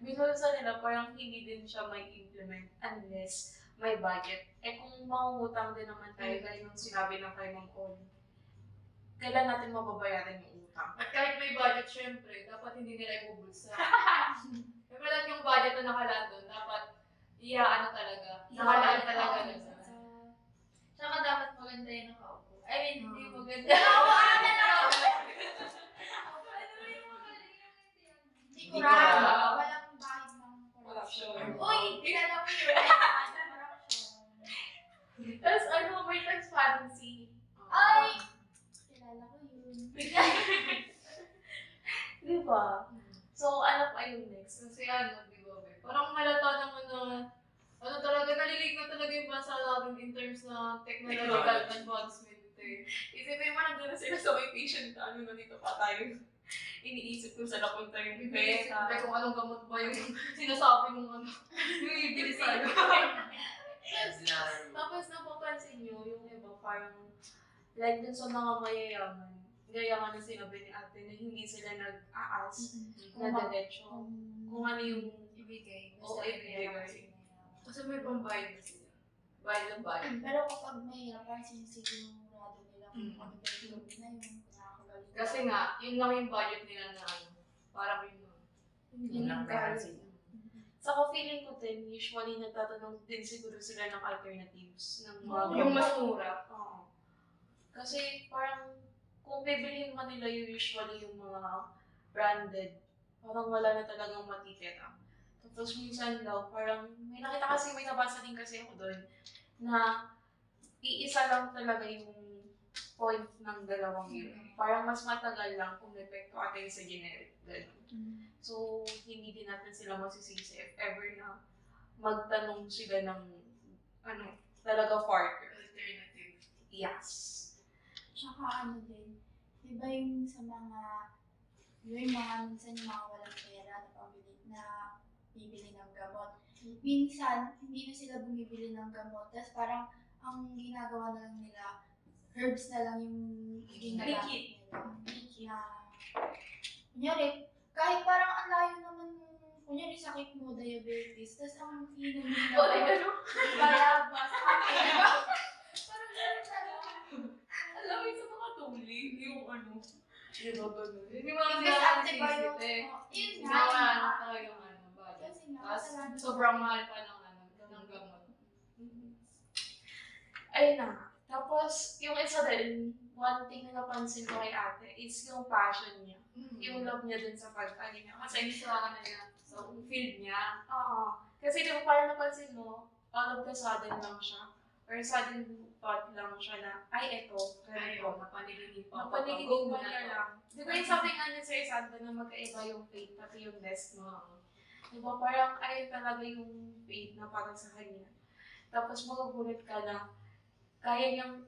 binulsa nila, parang hindi din siya may implement unless may budget. Eh kung mangungutang din naman tayo, gaya nung sinabi ng kay Ma'am Oli, kailan natin mababayaran yung utang? At kahit may budget, syempre, dapat hindi nila ibubulsa. Kaya yung budget na nakalaan doon, dapat talaga. Nakalaan talaga doon. Tsaka dapat maganda yung nakaupo. I mean, hindi maganda. Sigurado. Walang bahid ng Corruption. Uy, kilala ko yun. Tapos may transparency. Ay! Kilala ko yun. Di ba? So, ano pa yung next? Kasi di ba, parang malata naman na, talaga, nalilig na talaga yung bansa natin in terms na technological advancement. Isipin mo, nandun na sila sa may patient na nandito pa tayo. Iniisip kung saan napunta yung pera. Kung anong gamot ba yung sinasabi yung yung ibili sa'yo. Tapos napapansin nyo, yung iba parang, like dun sa mga mayayaman, gaya nga na sinabi ni ate na hindi sila nag-aas na diretso kung ano yung Ibigay. Oo, ibigay. Kasi may pambayad na sila. Bayad ng bayad. Pero kapag mahirap, parang sinisigurado nila kung mag-ibig na yun, nakakagaling. Kasi nga, yun lang yung budget nila na ano, parang yun lang. Yun lang kaya. Saka feeling ko din, usually nagtatanong din siguro sila ng alternatives ng mga Yung mas mura. Oo. Kasi parang kung bibilihin man nila usually yung mga branded, parang wala na talagang matitira. Tapos minsan daw, parang may nakita kasi, may nabasa din kasi ako doon na iisa lang talaga yung point ng dalawang yun. Parang mas matagal lang kung epekto atin sa generic. Ganun. So, hindi din natin sila masisisi if ever na magtanong sila ng ano, talaga farther. Alternative. Yes. Tsaka ano din, di ba yung sa mga, yung mga minsan yung mga walang pera na pabili, na bibili ng gamot. Minsan, hindi na sila bumibili ng gamot. Tapos parang, ang ginagawa na lang nila, herbs na lang yung ginagamit nila. Na, kunyari, kahit parang ang layo naman, kunyari sakit mo, diabetes, tapos ang inom nila. Ano? Bayabas. Parang gano'n talaga. Alam mo yung sa mga tuli, yung ano, yung gano'n. Hindi mo lang Kasi sila antibiotic. nagsisite. Yun Hindi nga. mo ano talaga yung ano, budget. Kasi nga, Tapos kasalanan. sobrang mahal pa ng ano, ng gamot. Ayun na nga. Tapos, yung isa din, one thing na napansin ko kay ate is yung passion niya. Yung love niya dun sa pag-ano niya. Kasi, Kasi gusto ka na niya sa field niya. oo. Kasi di ba parang napansin mo, all of the sudden lang siya. Or sudden thought lang siya na, ay, eto, Ay, ganito. napanilinig pa. Napanigiging pa niya lang. Di ba yung sabi nga niya sa Santa na magkaiba yung faith pati yung destiny? Di ba parang ayun talaga yung faith na parang sa kanya. Tapos magugulat ka na kaya niyang,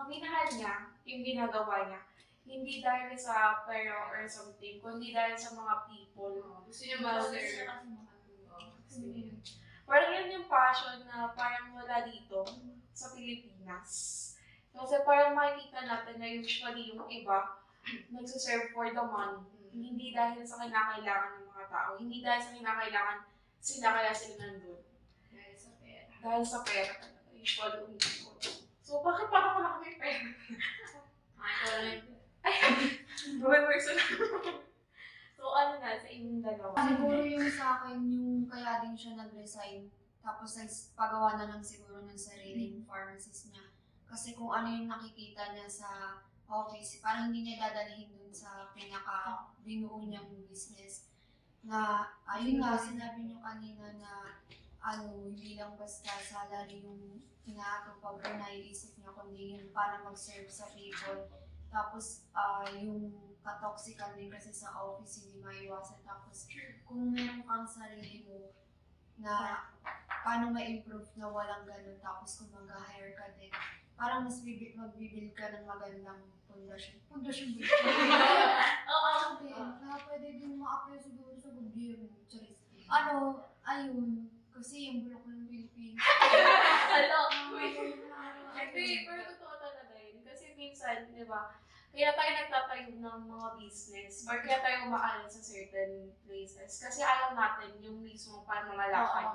minahal niya yung ginagawa niya. Hindi dahil sa pera or something, kundi dahil sa mga people. Gusto niya Mas- ma-serve. Gusto niya. Parang yun yung passion na parang wala dito sa Pilipinas. Kasi parang makikita natin na usually yung iba nagsiserve for the money. Hindi dahil sa kinakailangan ng mga tao. Hindi dahil sa kinakailangan sila kaya sila nandun. Dahil sa pera. Dahil sa pera talaga. Usually umikot. So bakit parang wala kami pera? Ay, wala yung Gawin person. So ano na, sa inyong dalawa? Siguro yung sa akin, yung kaya din siya nag-resign. Tapos pagawa na lang siguro ng sariling pharmacist niya. Kasi kung ano yung nakikita niya sa office, parang hindi niya dadalhin dun sa pinaka-binuo niyang business. Na, ayun nga, sinabi niyo kanina na hindi lang basta salary yung inaatupag or naiisip niya, kundi yung para mag-serve sa people. Tapos, yung katoxican din kasi sa office, hindi maiwasan. Tapos, kung meron kang sarili mo na paano ma-improve na walang ganun, tapos kung mag-hire ka din, parang mas magbibuild ka ng magandang pundasyon. Pundasyon ba? Oo, din. Na pwede din ma-apply siguro sa gobyerno. Charis. Ayun. Kasi yung bulok ng Pilipinas. Hindi, pero totoo talaga yun. Kasi minsan, di ba, kaya tayo nagtatayo ng mga business or kaya tayo umaalis sa certain places. Kasi ayaw natin yung mismo parang mga lakad.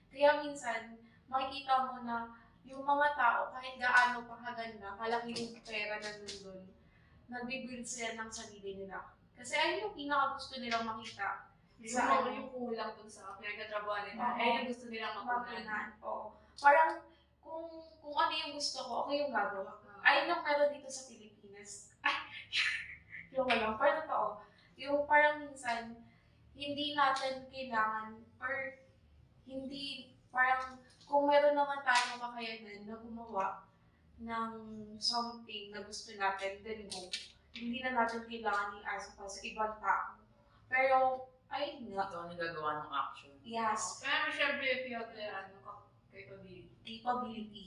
Kaya minsan, makikita mo na yung mga tao, kahit gaano pa kaganda, kalaki yung pera na nandun, nagbibuild sila ng sarili nila. Kasi ayun yung pinaka-gusto nilang makita. Sa ano yung kulang dun sa pinagtatrabuhan nila. Oo. Eh, yung gusto nilang makunan. Mapunan. Oo. Parang, kung ano yung gusto ko, ako yung gagawa. Ayun ang meron dito sa Pilipinas. Ay, yung lang. Parang totoo. Yung parang minsan, hindi natin kailangan, or hindi, parang, kung meron naman tayong kakayanan na gumawa ng something na gusto natin, then go. Hindi na natin kailangan i-asa pa sa ibang tao. Pero, ayun nga. Ikaw ang nagagawa ng action. Yes. Pero syempre, if you have the capability. Capability.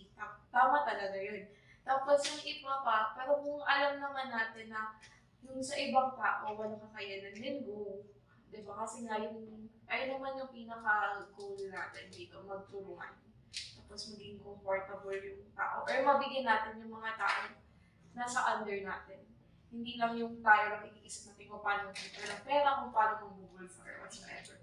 Tama talaga yun. Tapos yung iba pa, pero kung alam naman natin na yung sa ibang tao, walang kakayanan, then go. Diba? Kasi nga yung, ayun naman yung pinaka-goal natin dito, magtulungan. Tapos maging comfortable yung tao. Or mabigyan natin yung mga tao nasa under natin. Hindi lang yung tayo lang iisip natin kung paano mag-prepare ng pera, kung paano mag-google or whatsoever.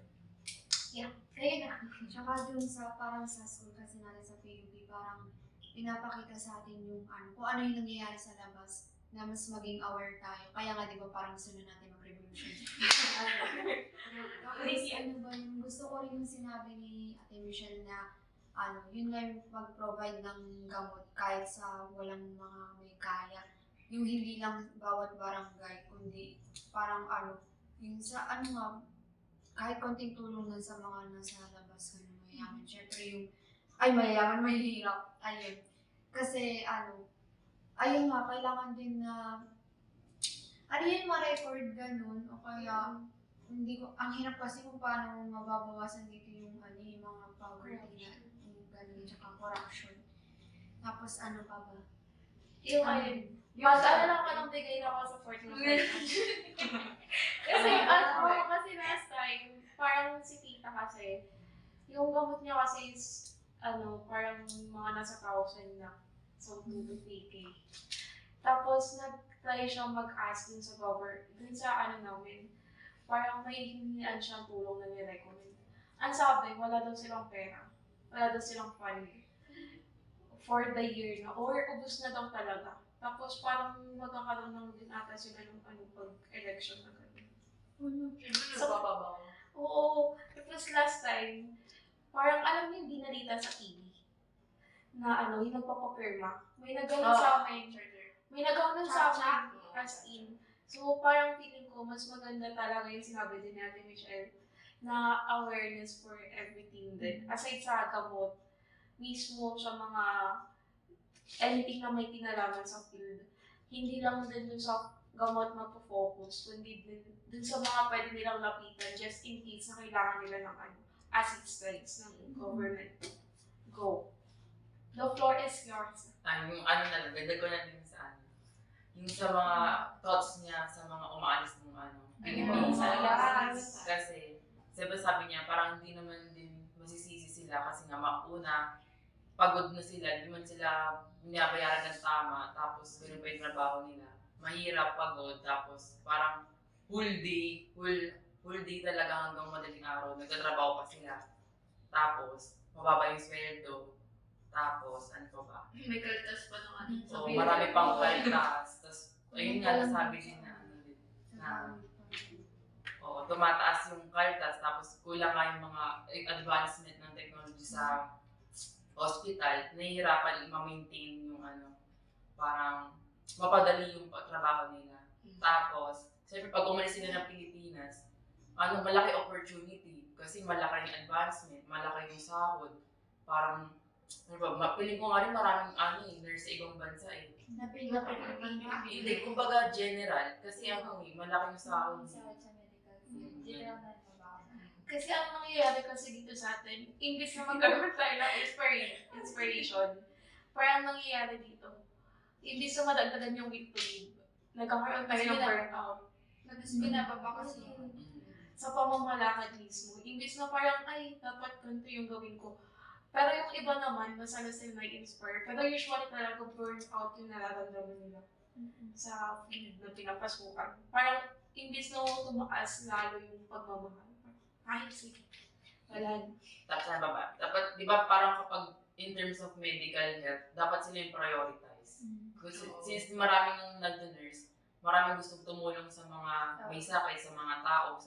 Yeah, kaya na. Tsaka dun sa parang sa school kasi natin sa PUP, parang pinapakita sa atin yung ano, kung ano yung nangyayari sa labas na mas maging aware tayo. Kaya nga di ba parang gusto na natin mag-revolution. Tapos ano ba yung gusto ko rin yung sinabi ni Ate Michelle na ano, yun nga yung mag-provide ng gamot kahit sa walang mga may kaya. Yung hindi lang bawat barangay, kundi parang ano, yung sa ano nga, kahit konting tulong lang sa mga nasa labas ka na mayayaman. Siyempre yung, ay mayayaman, mahihirap. Ayun. Kasi ano, ayun nga, kailangan din na, ano yun, ma-record ganun, o kaya, hindi ko, ang hirap kasi kung paano mababawasan dito yung, ano, yung mga poverty na, yung ganun, tsaka corruption. Tapos ano pa ba? Yung ayun. Mas ano lang ka nang bigay na ako sa 40 kasi kasi last time, parang si tita kasi, yung gamot niya kasi is, parang mga nasa 1,000 na. So, 2 to 3K. Tapos, nag-try siyang mag-ask dun sa dun sa namin, parang may hinihan siyang tulong na ni-recommend. Ang sabi, wala daw silang pera. Wala daw silang fund for the year na, or ubus na daw talaga. Tapos parang magkakaroon lang din ata sila ng pag-election na gano'n. So, bababaw. Oo. Tapos last time, parang alam niyo yung binalita sa TV na yung nagpapapirma. May nagawin sa amin. May nagawin sa amin as in. So parang feeling ko, mas maganda talaga yung sinabi din ni Ate Michelle na awareness for everything din. Aside sa gamot, mismo sa mga anything na may kinalaman sa field. Hindi lang din dun sa gamot magpo-focus, kundi din dun sa mga pwede nilang lapitan just in case na kailangan nila ng assistance ng government. Go. The floor is yours. Yung nalagdag ko na din sa yung sa mga thoughts niya sa mga umaalis ng Pilipinas. Yes. Kasi, sabi niya, parang hindi naman din masisisi sila kasi nga mauna, pagod na sila, hindi man sila binabayaran ng tama, tapos ganun pa yung trabaho nila. Mahirap, pagod, tapos parang full day talaga hanggang madaling araw, nagtatrabaho pa sila. Tapos, mababa yung sweldo. Tapos, ano pa ba? May kaltas pa ng So, marami pang kwaltas. Tapos, ayun nga, nasabi din na tumataas yung kaltas, tapos kulang nga yung mga advancement ng technology sa hospital, nahihirapan ma-maintain yung parang mapadali yung trabaho nila. Tapos, siyempre pag umalis sila ng Pilipinas, malaki opportunity kasi malaki yung advancement, malaki yung sahod. Parang, piling ko nga rin maraming nurse sa ibang bansa eh. Hindi, kumbaga general, kasi malaki yung sahod. Sa medical field. General na trabaho. Kasi ang nangyayari kasi dito sa atin, imbis na magkaroon tayo ng inspiration, parang nangyayari dito, imbis na madagdagan yung week to live, nagkakaroon tayo ng burnout. Binababa kasi Sa pamamalakad mismo, imbis na parang, ay, dapat ganito yung gawin ko. Pero yung iba naman, masala sila na-inspire. Pero usually talaga burnout yung nararamdaman nila sa field na pinapasukan. Parang, imbis na tumaas lalo yung pagmamahal. Ay, sige. Wala. Tapos sa baba. Dapat, di ba parang kapag in terms of medical health, dapat sila yung prioritize. Kasi since maraming nag-nurse, maraming gustong tumulong sa mga may sakit, sa mga tao,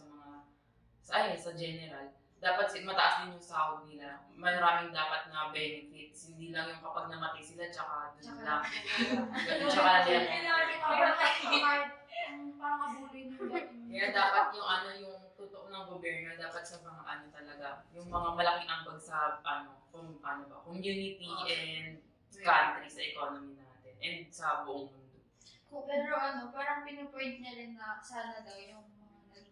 sa general. Dapat mataas din yung sahod nila. Maraming dapat na benefits. Hindi lang yung kapag namatay sila, tsaka doon lang. Tsaka na parang abuloy nila. Kaya dapat yung totoo ng gobyerno, dapat sa mga talaga, yung mga malaking ambag sa community and country sa economy natin and sa buong mundo. Pero parang pinupoint niya rin na sana daw yung mga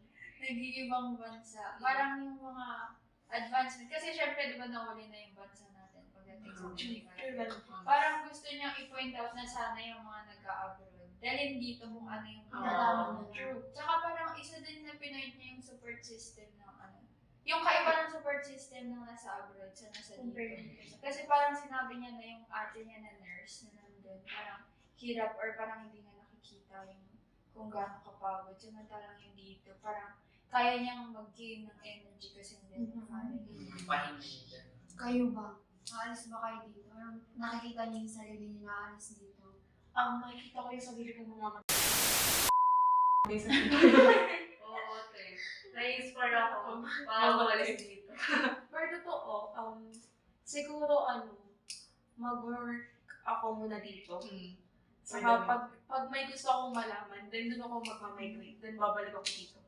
nag-iibang bansa. Parang yung mga advancement. Kasi syempre, di ba nahuli na yung bansa natin pagdating sa medical. Parang gusto niyang i-point out na sana yung mga nag-a-abroad. Dahil dito kung ano yung pinalaman nila. True. Tsaka parang isa din na pinoint niya yung support system ng yung kaiba ng support system ng nasa abroad sa nasa dito. Kasi parang sinabi niya na yung ate niya na nurse na nandun, parang hirap or parang hindi nga nakikita yung kung gaano kapagod. Samantalang yung dito, parang kaya niyang mag-gain ng energy kasi hindi na kaya. Pahinga. Kayo ba? Aalis ba kayo dito? Or nakikita niyo yung sarili niyo na aalis dito? Makikita ko yung sarili ko mga Oo, te. Na-inspire ako para umalis dito. Pero totoo, siguro mag-work ako muna dito. Saka pag may gusto akong malaman, then doon ako magmamigrate. Then babalik ako dito.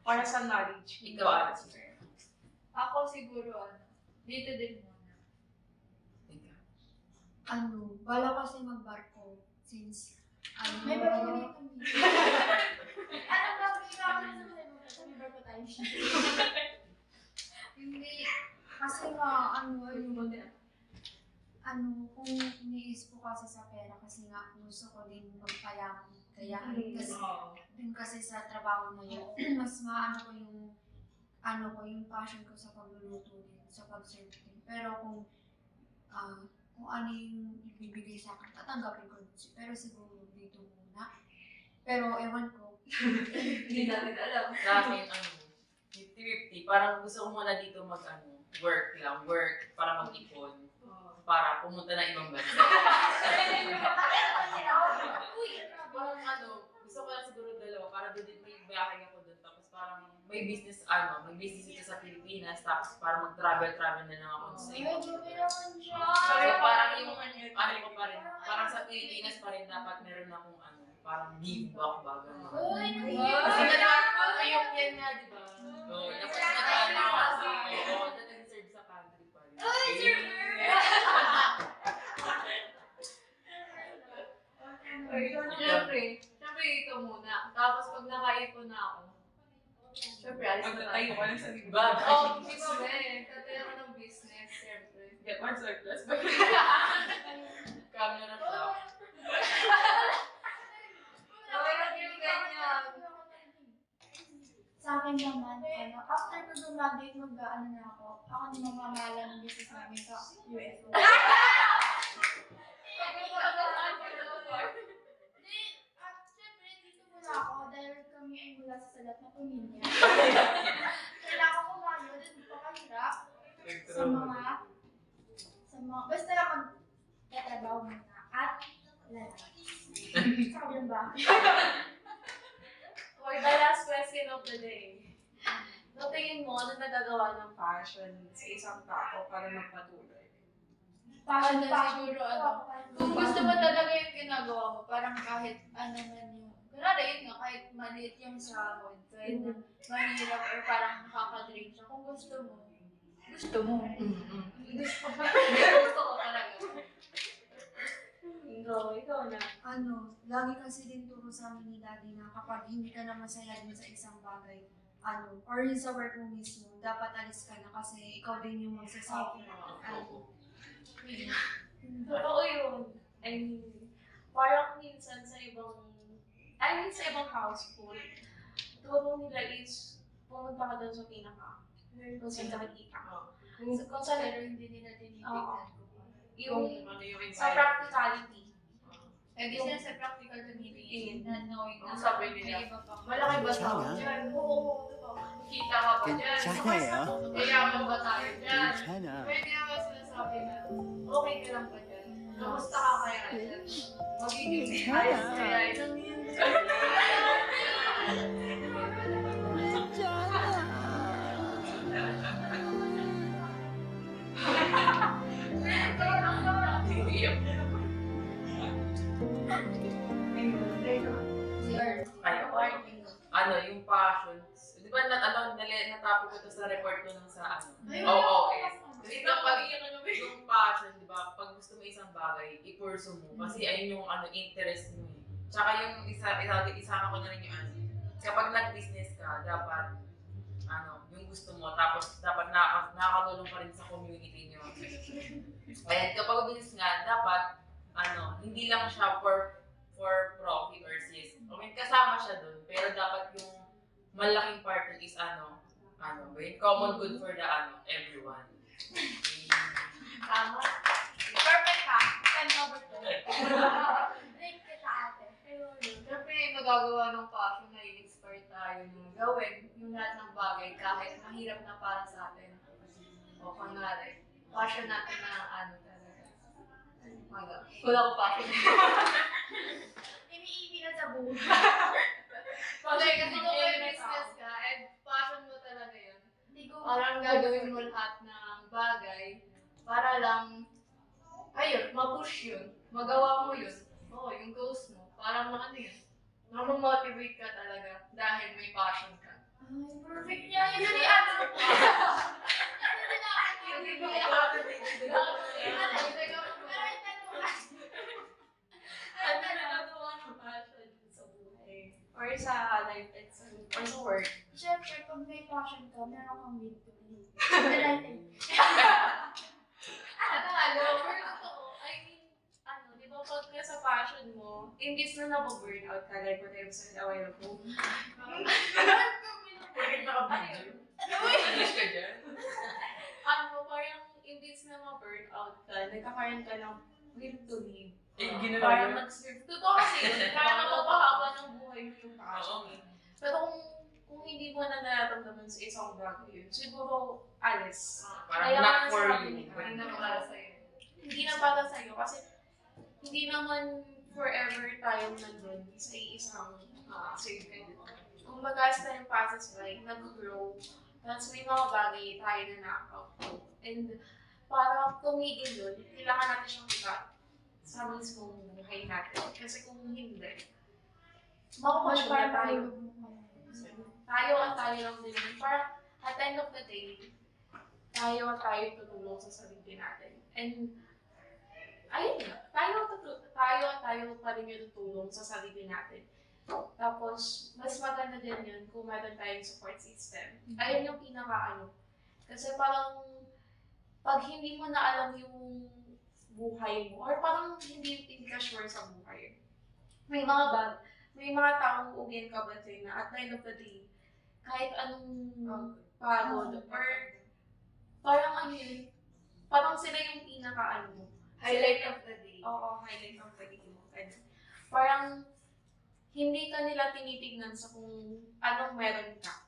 Para sa knowledge. Ikaw, Ako siguro, dito din muna. Bala kasi magbarko since May barko dito. Ano ba kailangan sa may barko tayo? Hindi. Kasi nga, kung iniisip ko kasi sa pera, kasi nga gusto ko din magpayaman. Kaya, kasi sa trabaho na yun, mas maano ko yung passion ko sa pagluluto din, sa pag-serve din. Pero kung ano yung ibibigay sa akin, tatanggapin ko din. Pero siguro dito muna. Pero ewan ko. Hindi natin alam. Sa akin, 50-50. Parang gusto ko muna dito work para mag-ipon. Para pumunta na ibang bansa. Parang gusto ko lang siguro dalawa para doon din may bayakin ako doon. Tapos parang may business dito sa Pilipinas. Tapos para mag-travel na lang ako sa ibang bansa. So parang yung ko pa rin, parang sa Pilipinas pa rin dapat meron akong parang give back ba gano'n. Kasi ayok yan nga, di ba? Oo, dapat nag-serve sa country pa rin. Siyempre ito muna. Tapos pag nakaipon na ako, siyempre alis na tayo. ka lang sa diba? Oo, mismo eh. Tatayo ako ng business, siyempre. Get one surplus ba? Camera shop. Okay lang yung ganyan. Sa akin naman, after ko graduate, na ako. Ako din mamamala ng business namin sa US. Siyempre, dito muna ako dahil kami ay mula sa salat na pamilya. Kailangan ko ngayon, hindi pa kahirap sa mga, basta mag-tatrabaho muna at lalaki. Sa kabilang bahay. For the last question of the day. So, tingin mo, ano nagagawa ng passion sa isang tao para magpatuloy? Passion siguro, kung gusto mo talaga yung ginagawa mo, parang kahit ano man yung, kunwari yun nga, kahit maliit yung sahod, kahit na mahirap or parang nakaka-drain siya, kung gusto mo. Gusto ko talaga. Ikaw na. Lagi kasi din turo sa amin ni Daddy na kapag hindi ka na masaya din sa isang bagay, or yun sa work mo mismo, dapat alis ka na kasi ikaw din yung magsasabi. Totoo yun. I mean, parang minsan sa ibang household, turo nila is pumunta ka doon sa pinaka. Kung saan ka nakikita ka. Kung saan, Pero hindi nila tinitignan yung yung sa practicality. Hindi sila sa practical tumitingin na knowing na Ang sabi nila, may iba pa. malaki ba tao dyan? Oo. Kita ka ba dyan? Kayaman ba tayo dyan? Pwede naman sinasabi na, okay ka lang ba dyan? Kamusta ka kaya dyan? Magiging ayos kaya yun. Yung passion. Di ba natapos ko to sa report ko nung sa OOS. Kasi kapag yung passion, di ba, pag gusto mo isang bagay, i-pursue mo. Kasi ayun yung interest mo eh. Tsaka yung isama ko na rin yung kapag nag-business ka, dapat yung gusto mo, tapos dapat nakakatulong pa rin sa community nyo. And kapag business nga, dapat hindi lang siya for profit or sales. I mean, kasama siya dun, pero dapat yung malaking part is common good for the everyone. Tama. Perfect ha! 10 over 10. Thank you, ate. Siyempre, gagawa ng passion na i-inspire tayo na gawin yung lahat ng bagay kahit mahirap na para sa atin. O kunwari, passion natin na ano talaga. Wala ko passion. Iniibi na sa buhay. Kasi kung may business ka, and passion mo talaga yun. Parang gagawin mo lahat ng bagay para lang, ayun, ma-push yun. Magawa mo yun. Oo, yung goals mo. Parang ano yun. Motivate ka talaga dahil may passion ka. Ay, perfect niya. Yun yung answer ko. Ano na nagawa ng passion sa buhay? Or sa life itself? Or sa work? Siyempre, pag may passion ka, meron kang will to live. For totoo, I mean, di ba pag nasa passion mo, imbis na nababurnout ka, like what I've said a while ago, English ka dyan? parang imbis na ma-burnout ka, nagkakaroon ka ng will to live. Ginawa Parang yun. mag-serve. Totoo kasi yun, parang napapahaba ng buhay mo yung passion eh. Pero kung hindi mo na nararamdaman sa isang bagay yun, siguro alis. Parang Kaya not nga for sabi you. ni Hindi Karen, na para sa'yo. hindi na para sa'yo kasi hindi naman forever tayong nandun sa isang circle. Kung baga as time passes by, nag-grow, tapos may mga bagay tayo na na-outgrow. And para tumigil yun, kailangan natin siyang ikat sa mismong buhay natin. Kasi kung hindi, makukuha na tayo. Tayo lang din. Parang at the end of the day, tayo tutulong sa sarili natin. And ayun nga, tayo pa rin yung tutulong sa sarili natin. Tapos, mas maganda din yun kung meron tayong support system. Ayun yung pinaka-ano. Kasi parang, pag hindi mo na alam yung buhay mo, or parang hindi ka sure sa buhay, may mga taong ugin ka ba na at the end of the day, kahit anong pagod, or parang ano yun, parang sila yung pinaka-ano mo. Highlight of the day. Oo, highlight of the day mo. Parang, hindi ka nila tinitignan sa kung anong meron ka.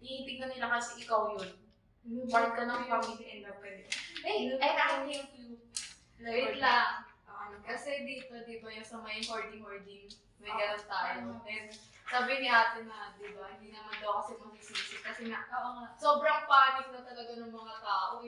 Tinitignan nila kasi ikaw yun. Part ka ng family and the pwede. Hey, Yun ay, ang help you. wait lang. Ano Kasi dito, di ba, yung sa may hoarding, may ganun tayo. And sabi ni ate na, di ba, hindi naman daw kasi masisisi. Kasi nga, sobrang panic na talaga ng mga tao.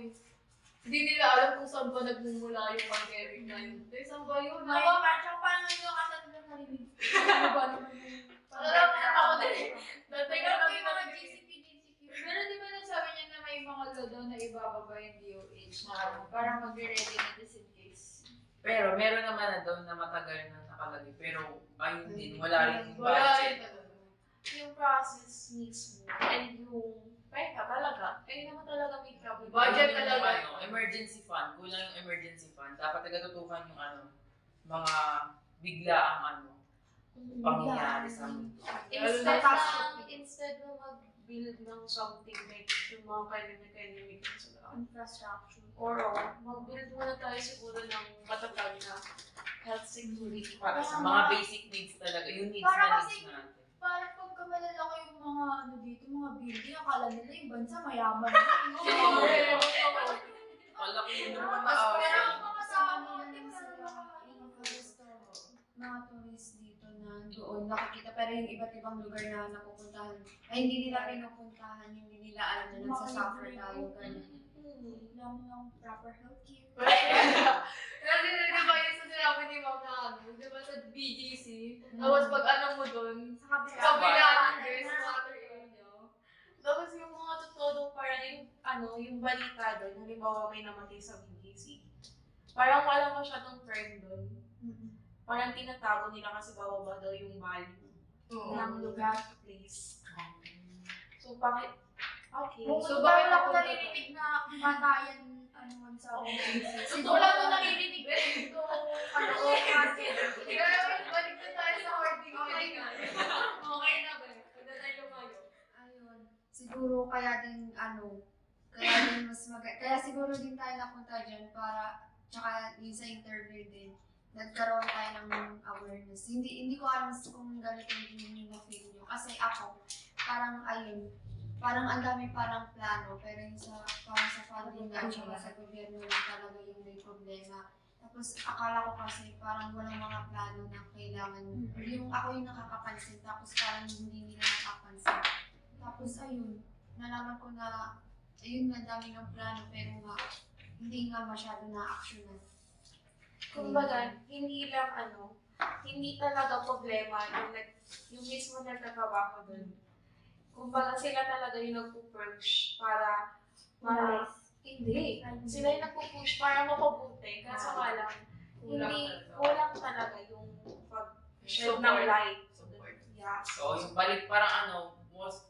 Hindi nila alam kung saan ba nagmumula yung pandemic na yun. Eh, saan ba yun? Parang yung katulad na narinig. Ano ba naman yung... Alam na ako din. Datay ka Pero lang yung mga GCQ. Pero di ba nasabi niya na may mga law daw na ibababa yung DOH na para mag-ready na just in case. Pero meron naman na doon na matagal na nakalagay. Pero ayun din, wala rin yung Wala rin budget. talaga. yung process mismo and yung peka talaga, eh naman talaga may trouble. Budget Yung talaga. emergency fund. Kulang yung emergency fund. Dapat nagatutukan yung mga bigla ang pangyayari sa mundo. Instead na mag-build ng something like yung mga pandemic sa Infrastructure. or mag-build muna tayo siguro ng matatag na health security Para sa mga basic needs talaga. Yung needs Para na kasi- needs natin. Parang pagka malalaki yung mga ano dito, mga building, akala nila yung bansa mayaman na. Malaki yung naman Mas na pero ang mga tao, di ba, mga tourist dito na doon nakikita pero yung iba't ibang lugar na napupuntahan ay hindi nila pinupuntahan, hindi nila alam na nagsasuffer tayo ganun. Wala mo lang proper healthcare. Kasi di ba yung sa sinabi ni Ma'am na di ba sa BGC, tapos pag anong mo dun, Sa sa bilang guys, water area. Tapos yung mga totoo parang yung balita doon, halimbawa may namatay sa BGC. Parang wala masyadong friend doon. Parang tinatago nila kasi bababa daw yung value ng lugar, place. So, bakit? Okay. So, So, bakit bakit ako napunta naririnig na matayan ano man sa So, wala mo nakikinig eh. Ito, ano, kasi. Kaya balik na tayo sa hoarding. Okay na. Okay na ba? Huwag na tayo lumayo. Ayun. Siguro kaya din kaya din kaya siguro din tayo napunta dyan para tsaka yung sa interview din nagkaroon tayo ng awareness. Hindi ko alam kung ganito din yung na-feel nyo. Kasi ako, parang ayun, parang ang dami parang plano, pero yung parang sa funding at saka sa gobyerno lang talaga yung may problema. Tapos akala ko kasi parang walang mga plano na kailangan, yung ako yung nakakapansin, tapos parang hindi nila nakapansin. Tapos ayun, nalaman ko na, ayun nga, dami ng plano, pero nga, hindi nga masyado na-actionan. Kumbaga, hindi talaga problema yung mismo nagtatrabaho doon. Kumbaga, sila talaga yung nagpo-push para hindi. Sila yung nagpo-push para mapabuti. Kaso nga lang, kulang talaga yung pag-shed ng light. Support. Yeah. So, yung balik parang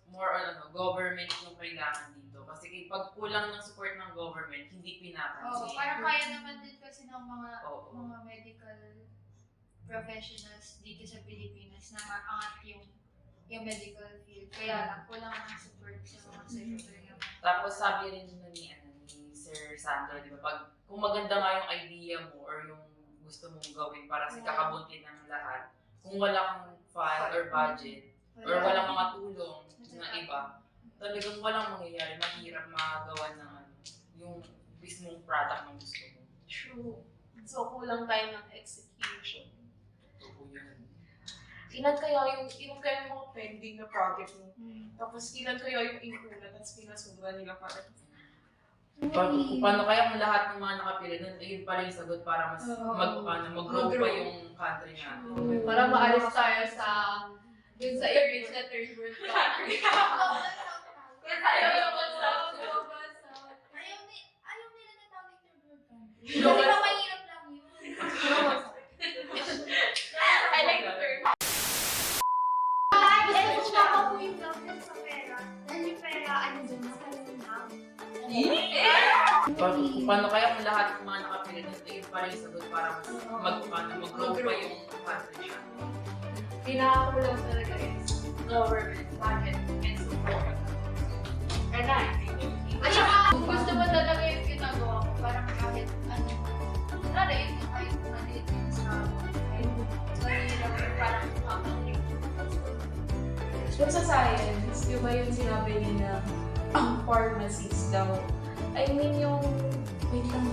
more on government yung kailangan dito. Kasi pag kulang ng support ng government, hindi pinapansin. Parang kaya naman din kasi ng mga medical professionals dito sa Pilipinas na maangat yung medical field. Kaya lang, kulang ang support sa mga secretary. Tapos sabi rin ni Sir Sandro, di ba, kung maganda nga yung idea mo or yung gusto mong gawin para sa kakabuti ng lahat, kung wala kang fund or budget, or walang mga tulong ng iba, talagang walang mangyayari, mahirap magawa ng yung mismong product ng gusto mo. True. So, kulang tayo ng execution. Ito po yun. Ilan kaya yung mga pending na project mo? Tapos ilan kaya yung included at pinasura nila para Paano kaya kung lahat ng mga nakapila nun, ayun pala yung sagot para mas mag-grow pa yung country natin. Para maalis tayo dun sa areas na third world country. Kasi ayaw yung Ayaw nila na tawag third world country. Global Di ba South. mahirap lang yun? I like the term. Dahil sumama po yung government sa pera. Dahil yung pera, dun sa Paano kaya kung lahat ng mga nakapila nun, ayun pala yung sagot para mag-grow pa yung country natin. pinakakulang talaga is government budget and support. Kaya At saka, kung gusto mo talaga yung ginagawa ko, parang kahit lalo yun yung kahit maliit yung sa parang makakalik. Kung sa science, di ba yung sinabi nila, pharmacies daw, I mean yung, wait lang